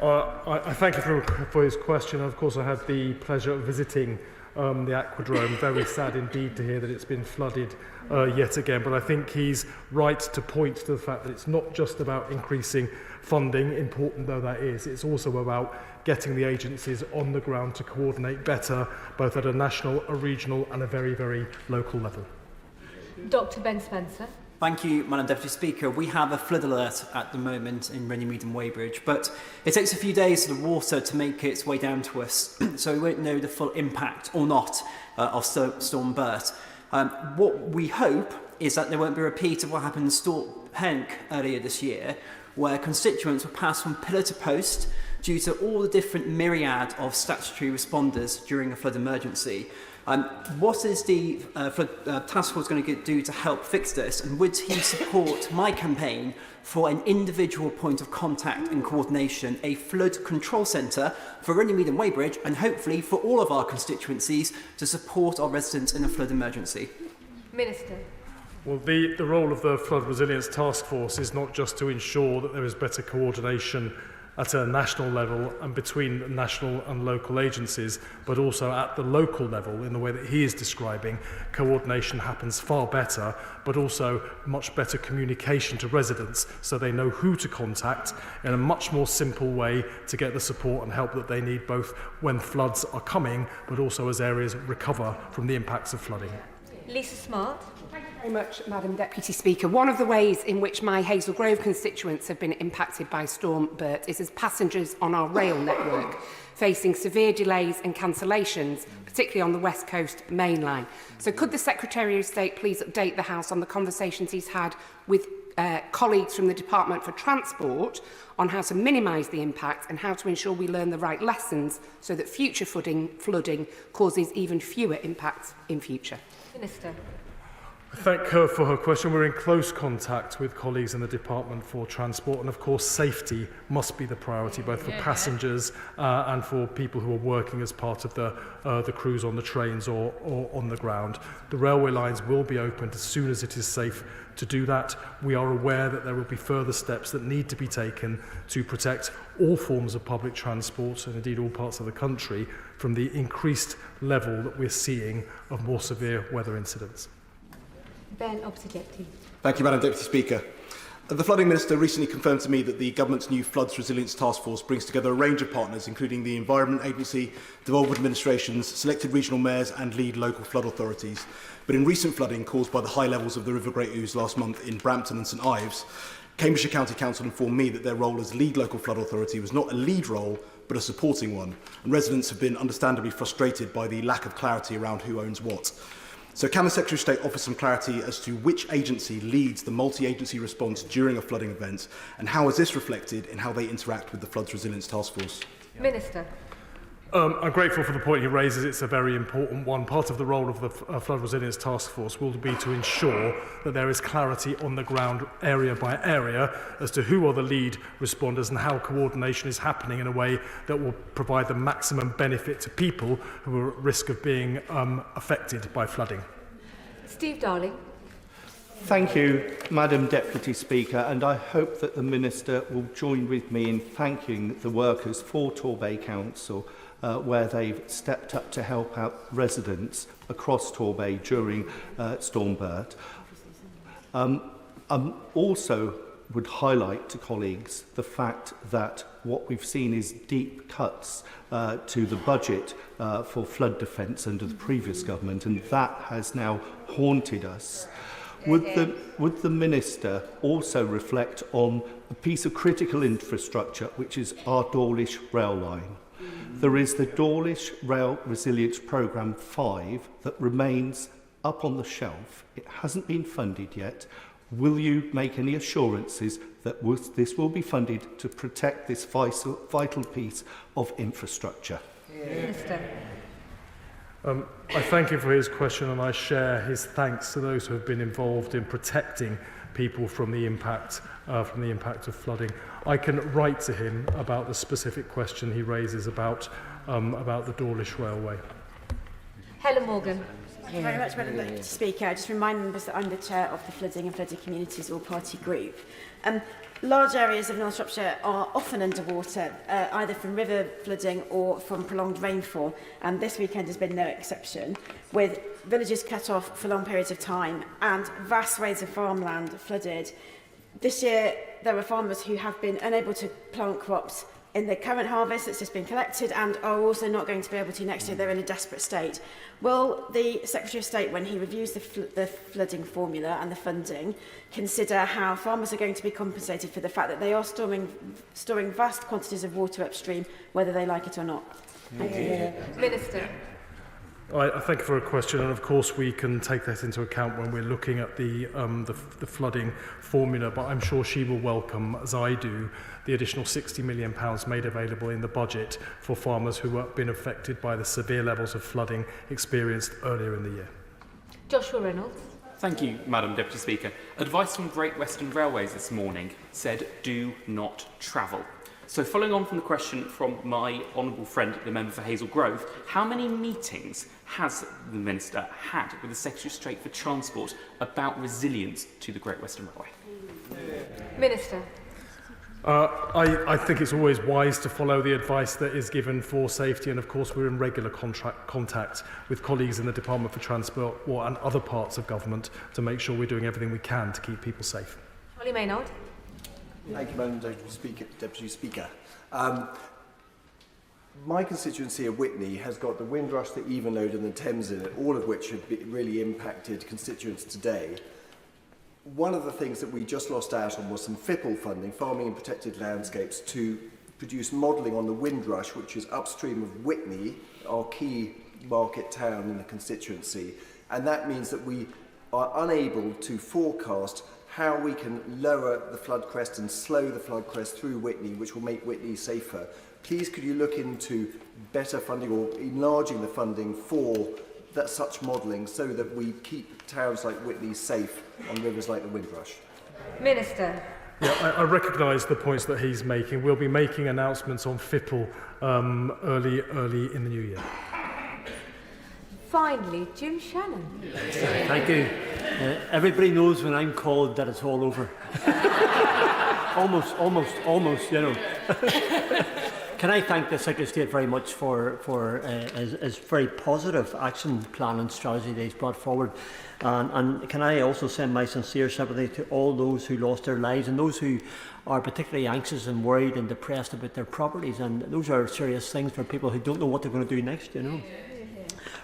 I thank you for his question. Of course, I had the pleasure of visiting the Aquadrome. Very sad indeed to hear that it's been flooded yet again. But I think he's right to point to the fact that it's not just about increasing funding, important though that is. It's also about getting the agencies on the ground to coordinate better, both at a national, a regional and a very, very local level. Dr. Ben Spencer. Thank you, Madam Deputy Speaker. We have a flood alert at the moment in Runnymede and Weybridge, but it takes a few days for the water to make its way down to us, so we won't know the full impact or not of Storm Bert. What we hope is that there won't be a repeat of what happened in Storm Henk earlier this year, where constituents were passed from pillar to post due to all the different myriad of statutory responders during a flood emergency. What is the flood task force going to do to help fix this? And would he support my campaign for an individual point of contact and coordination, a flood control centre for Runnymede and Weybridge, and hopefully for all of our constituencies to support our residents in a flood emergency? Minister. Well, the role of the Flood Resilience Task Force is not just to ensure that there is better coordination at a national level and between national and local agencies, but also at the local level in the way that he is describing. Coordination happens far better, but also much better communication to residents so they know who to contact in a much more simple way to get the support and help that they need, both when floods are coming, but also as areas recover from the impacts of flooding. Lisa Smart. Thank you very much, Madam Deputy Speaker. One of the ways in which my Hazel Grove constituents have been impacted by Storm Bert is as passengers on our rail network facing severe delays and cancellations, particularly on the West Coast main line. So could the Secretary of State please update the House on the conversations he's had with colleagues from the Department for Transport on how to minimise the impact and how to ensure we learn the right lessons so that future flooding causes even fewer impacts in future? Minister. Thank her for her question. We're in close contact with colleagues in the Department for Transport, and of course safety must be the priority, both for passengers and for people who are working as part of the crews on the trains or on the ground. The railway lines will be opened as soon as it is safe to do that. We are aware that there will be further steps that need to be taken to protect all forms of public transport, and indeed all parts of the country, from the increased level that we're seeing of more severe weather incidents. Ben Obsidetti. Thank you, Madam Deputy Speaker. The Flooding Minister recently confirmed to me that the Government's new Floods Resilience Task Force brings together a range of partners, including the Environment Agency, devolved administrations, selected regional mayors and lead local flood authorities. But in recent flooding caused by the high levels of the River Great Ouse last month in Brampton and St Ives, Cambridgeshire County Council informed me that their role as lead local flood authority was not a lead role, but a supporting one. And residents have been understandably frustrated by the lack of clarity around who owns what. So can the Secretary of State offer some clarity as to which agency leads the multi-agency response during a flooding event, and how is this reflected in how they interact with the Floods Resilience Task Force? Minister. I'm grateful for the point he raises. It's a very important one. Part of the role of the Flood Resilience Task Force will be to ensure that there is clarity on the ground, area by area, as to who are the lead responders and how coordination is happening in a way that will provide the maximum benefit to people who are at risk of being affected by flooding. Steve Darling. Thank you, Madam Deputy Speaker, and I hope that the Minister will join with me in thanking the workers for Torbay Council, where they've stepped up to help out residents across Torbay during Storm Bert. Also would highlight to colleagues the fact that what we've seen is deep cuts to the budget for flood defence under the previous government, and that has now haunted us. Would the Minister also reflect on a piece of critical infrastructure, which is our Dawlish rail line? There is the Dawlish Rail Resilience Programme 5 that remains up on the shelf. It hasn't been funded yet. Will you make any assurances that this will be funded to protect this vital piece of infrastructure? Minister. I thank him for his question, and I share his thanks to those who have been involved in protecting people from the impact of flooding. I can write to him about the specific question he raises about the Dawlish Railway. Helen Morgan. Thank you very much, Madam Deputy Speaker. I just remind members that I'm the chair of the Flooding and Flooded Communities All-Party Group. Large areas of North Shropshire are often underwater, either from river flooding or from prolonged rainfall, and this weekend has been no exception, with villages cut off for long periods of time and vast swathes of farmland flooded. This year, there are farmers who have been unable to plant crops in the current harvest that's just been collected and are also not going to be able to next year. They're in a desperate state. Will the Secretary of State, when he reviews the flooding formula and the funding, consider how farmers are going to be compensated for the fact that they are storing vast quantities of water upstream, whether they like it or not? Thank you. Minister. I thank you for a question, and of course we can take that into account when we're looking at the flooding formula, but I'm sure she will welcome, as I do, the additional £60 million made available in the budget for farmers who have been affected by the severe levels of flooding experienced earlier in the year. Joshua Reynolds. Thank you, Madam Deputy Speaker. Advice from Great Western Railways this morning said, do not travel. So following on from the question from my honourable friend, the member for Hazel Grove, how many meetings has the Minister had with the Secretary of State for Transport about resilience to the Great Western Railway? Minister. I think it's always wise to follow the advice that is given for safety, and of course we're in regular contact with colleagues in the Department for Transport and other parts of government to make sure we're doing everything we can to keep people safe. Holly Maynard. Thank you, Madam Deputy Speaker. My constituency of Witney has got the Windrush, the Evenlode and the Thames in it, all of which have really impacted constituents today. One of the things that we just lost out on was some FIPL funding, Farming and Protected Landscapes, to produce modelling on the Windrush, which is upstream of Witney, our key market town in the constituency. And that means that we are unable to forecast how we can lower the flood crest and slow the flood crest through Witney, which will make Witney safer. Please could you look into better funding or enlarging the funding for such modelling so that we keep towns like Witney safe on rivers like the Windrush? Minister. Yeah, I recognise the points that he's making. We'll be making announcements on FIPL early in the new year. Finally, Jim Shannon. Thank you. Everybody knows when I'm called that it's all over. almost, you know. Can I thank the Secretary of State very much for his very positive action plan and strategy that he's brought forward. And can I also send my sincere sympathy to all those who lost their lives and those who are particularly anxious and worried and depressed about their properties. And those are serious things for people who don't know what they're going to do next, you know.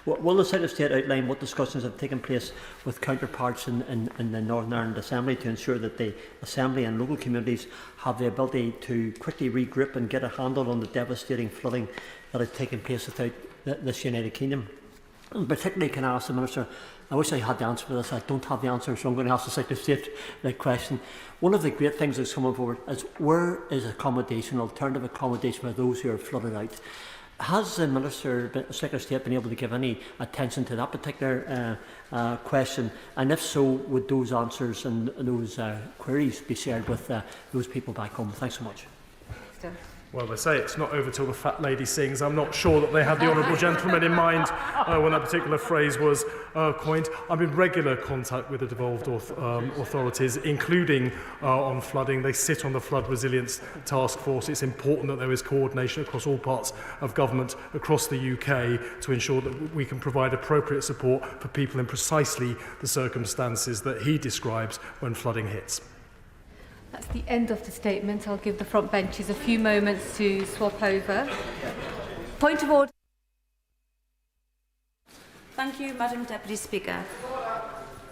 Will the Secretary of State outline what discussions have taken place with counterparts in the Northern Ireland Assembly to ensure that the Assembly and local communities have the ability to quickly regroup and get a handle on the devastating flooding that has taken place without this United Kingdom? And particularly, can I ask the Minister, I wish I had the answer for this, I don't have the answer, so I'm going to ask the Secretary of State that question. One of the great things that's coming forward is where is accommodation, alternative accommodation for those who are flooded out? Has the Secretary of State been able to give any attention to that particular question? And if so, would those answers and those queries be shared with those people back home? Thanks so much. Well, they say it's not over till the fat lady sings. I'm not sure that they had the honourable gentleman in mind when that particular phrase was coined. I'm in regular contact with the devolved authorities, including on flooding. They sit on the Flood Resilience Task Force. It's important that there is coordination across all parts of government across the UK to ensure that we can provide appropriate support for people in precisely the circumstances that he describes when flooding hits. That's the end of the statement. I'll give the front benches a few moments to swap over. Point of order. Thank you, Madam Deputy Speaker.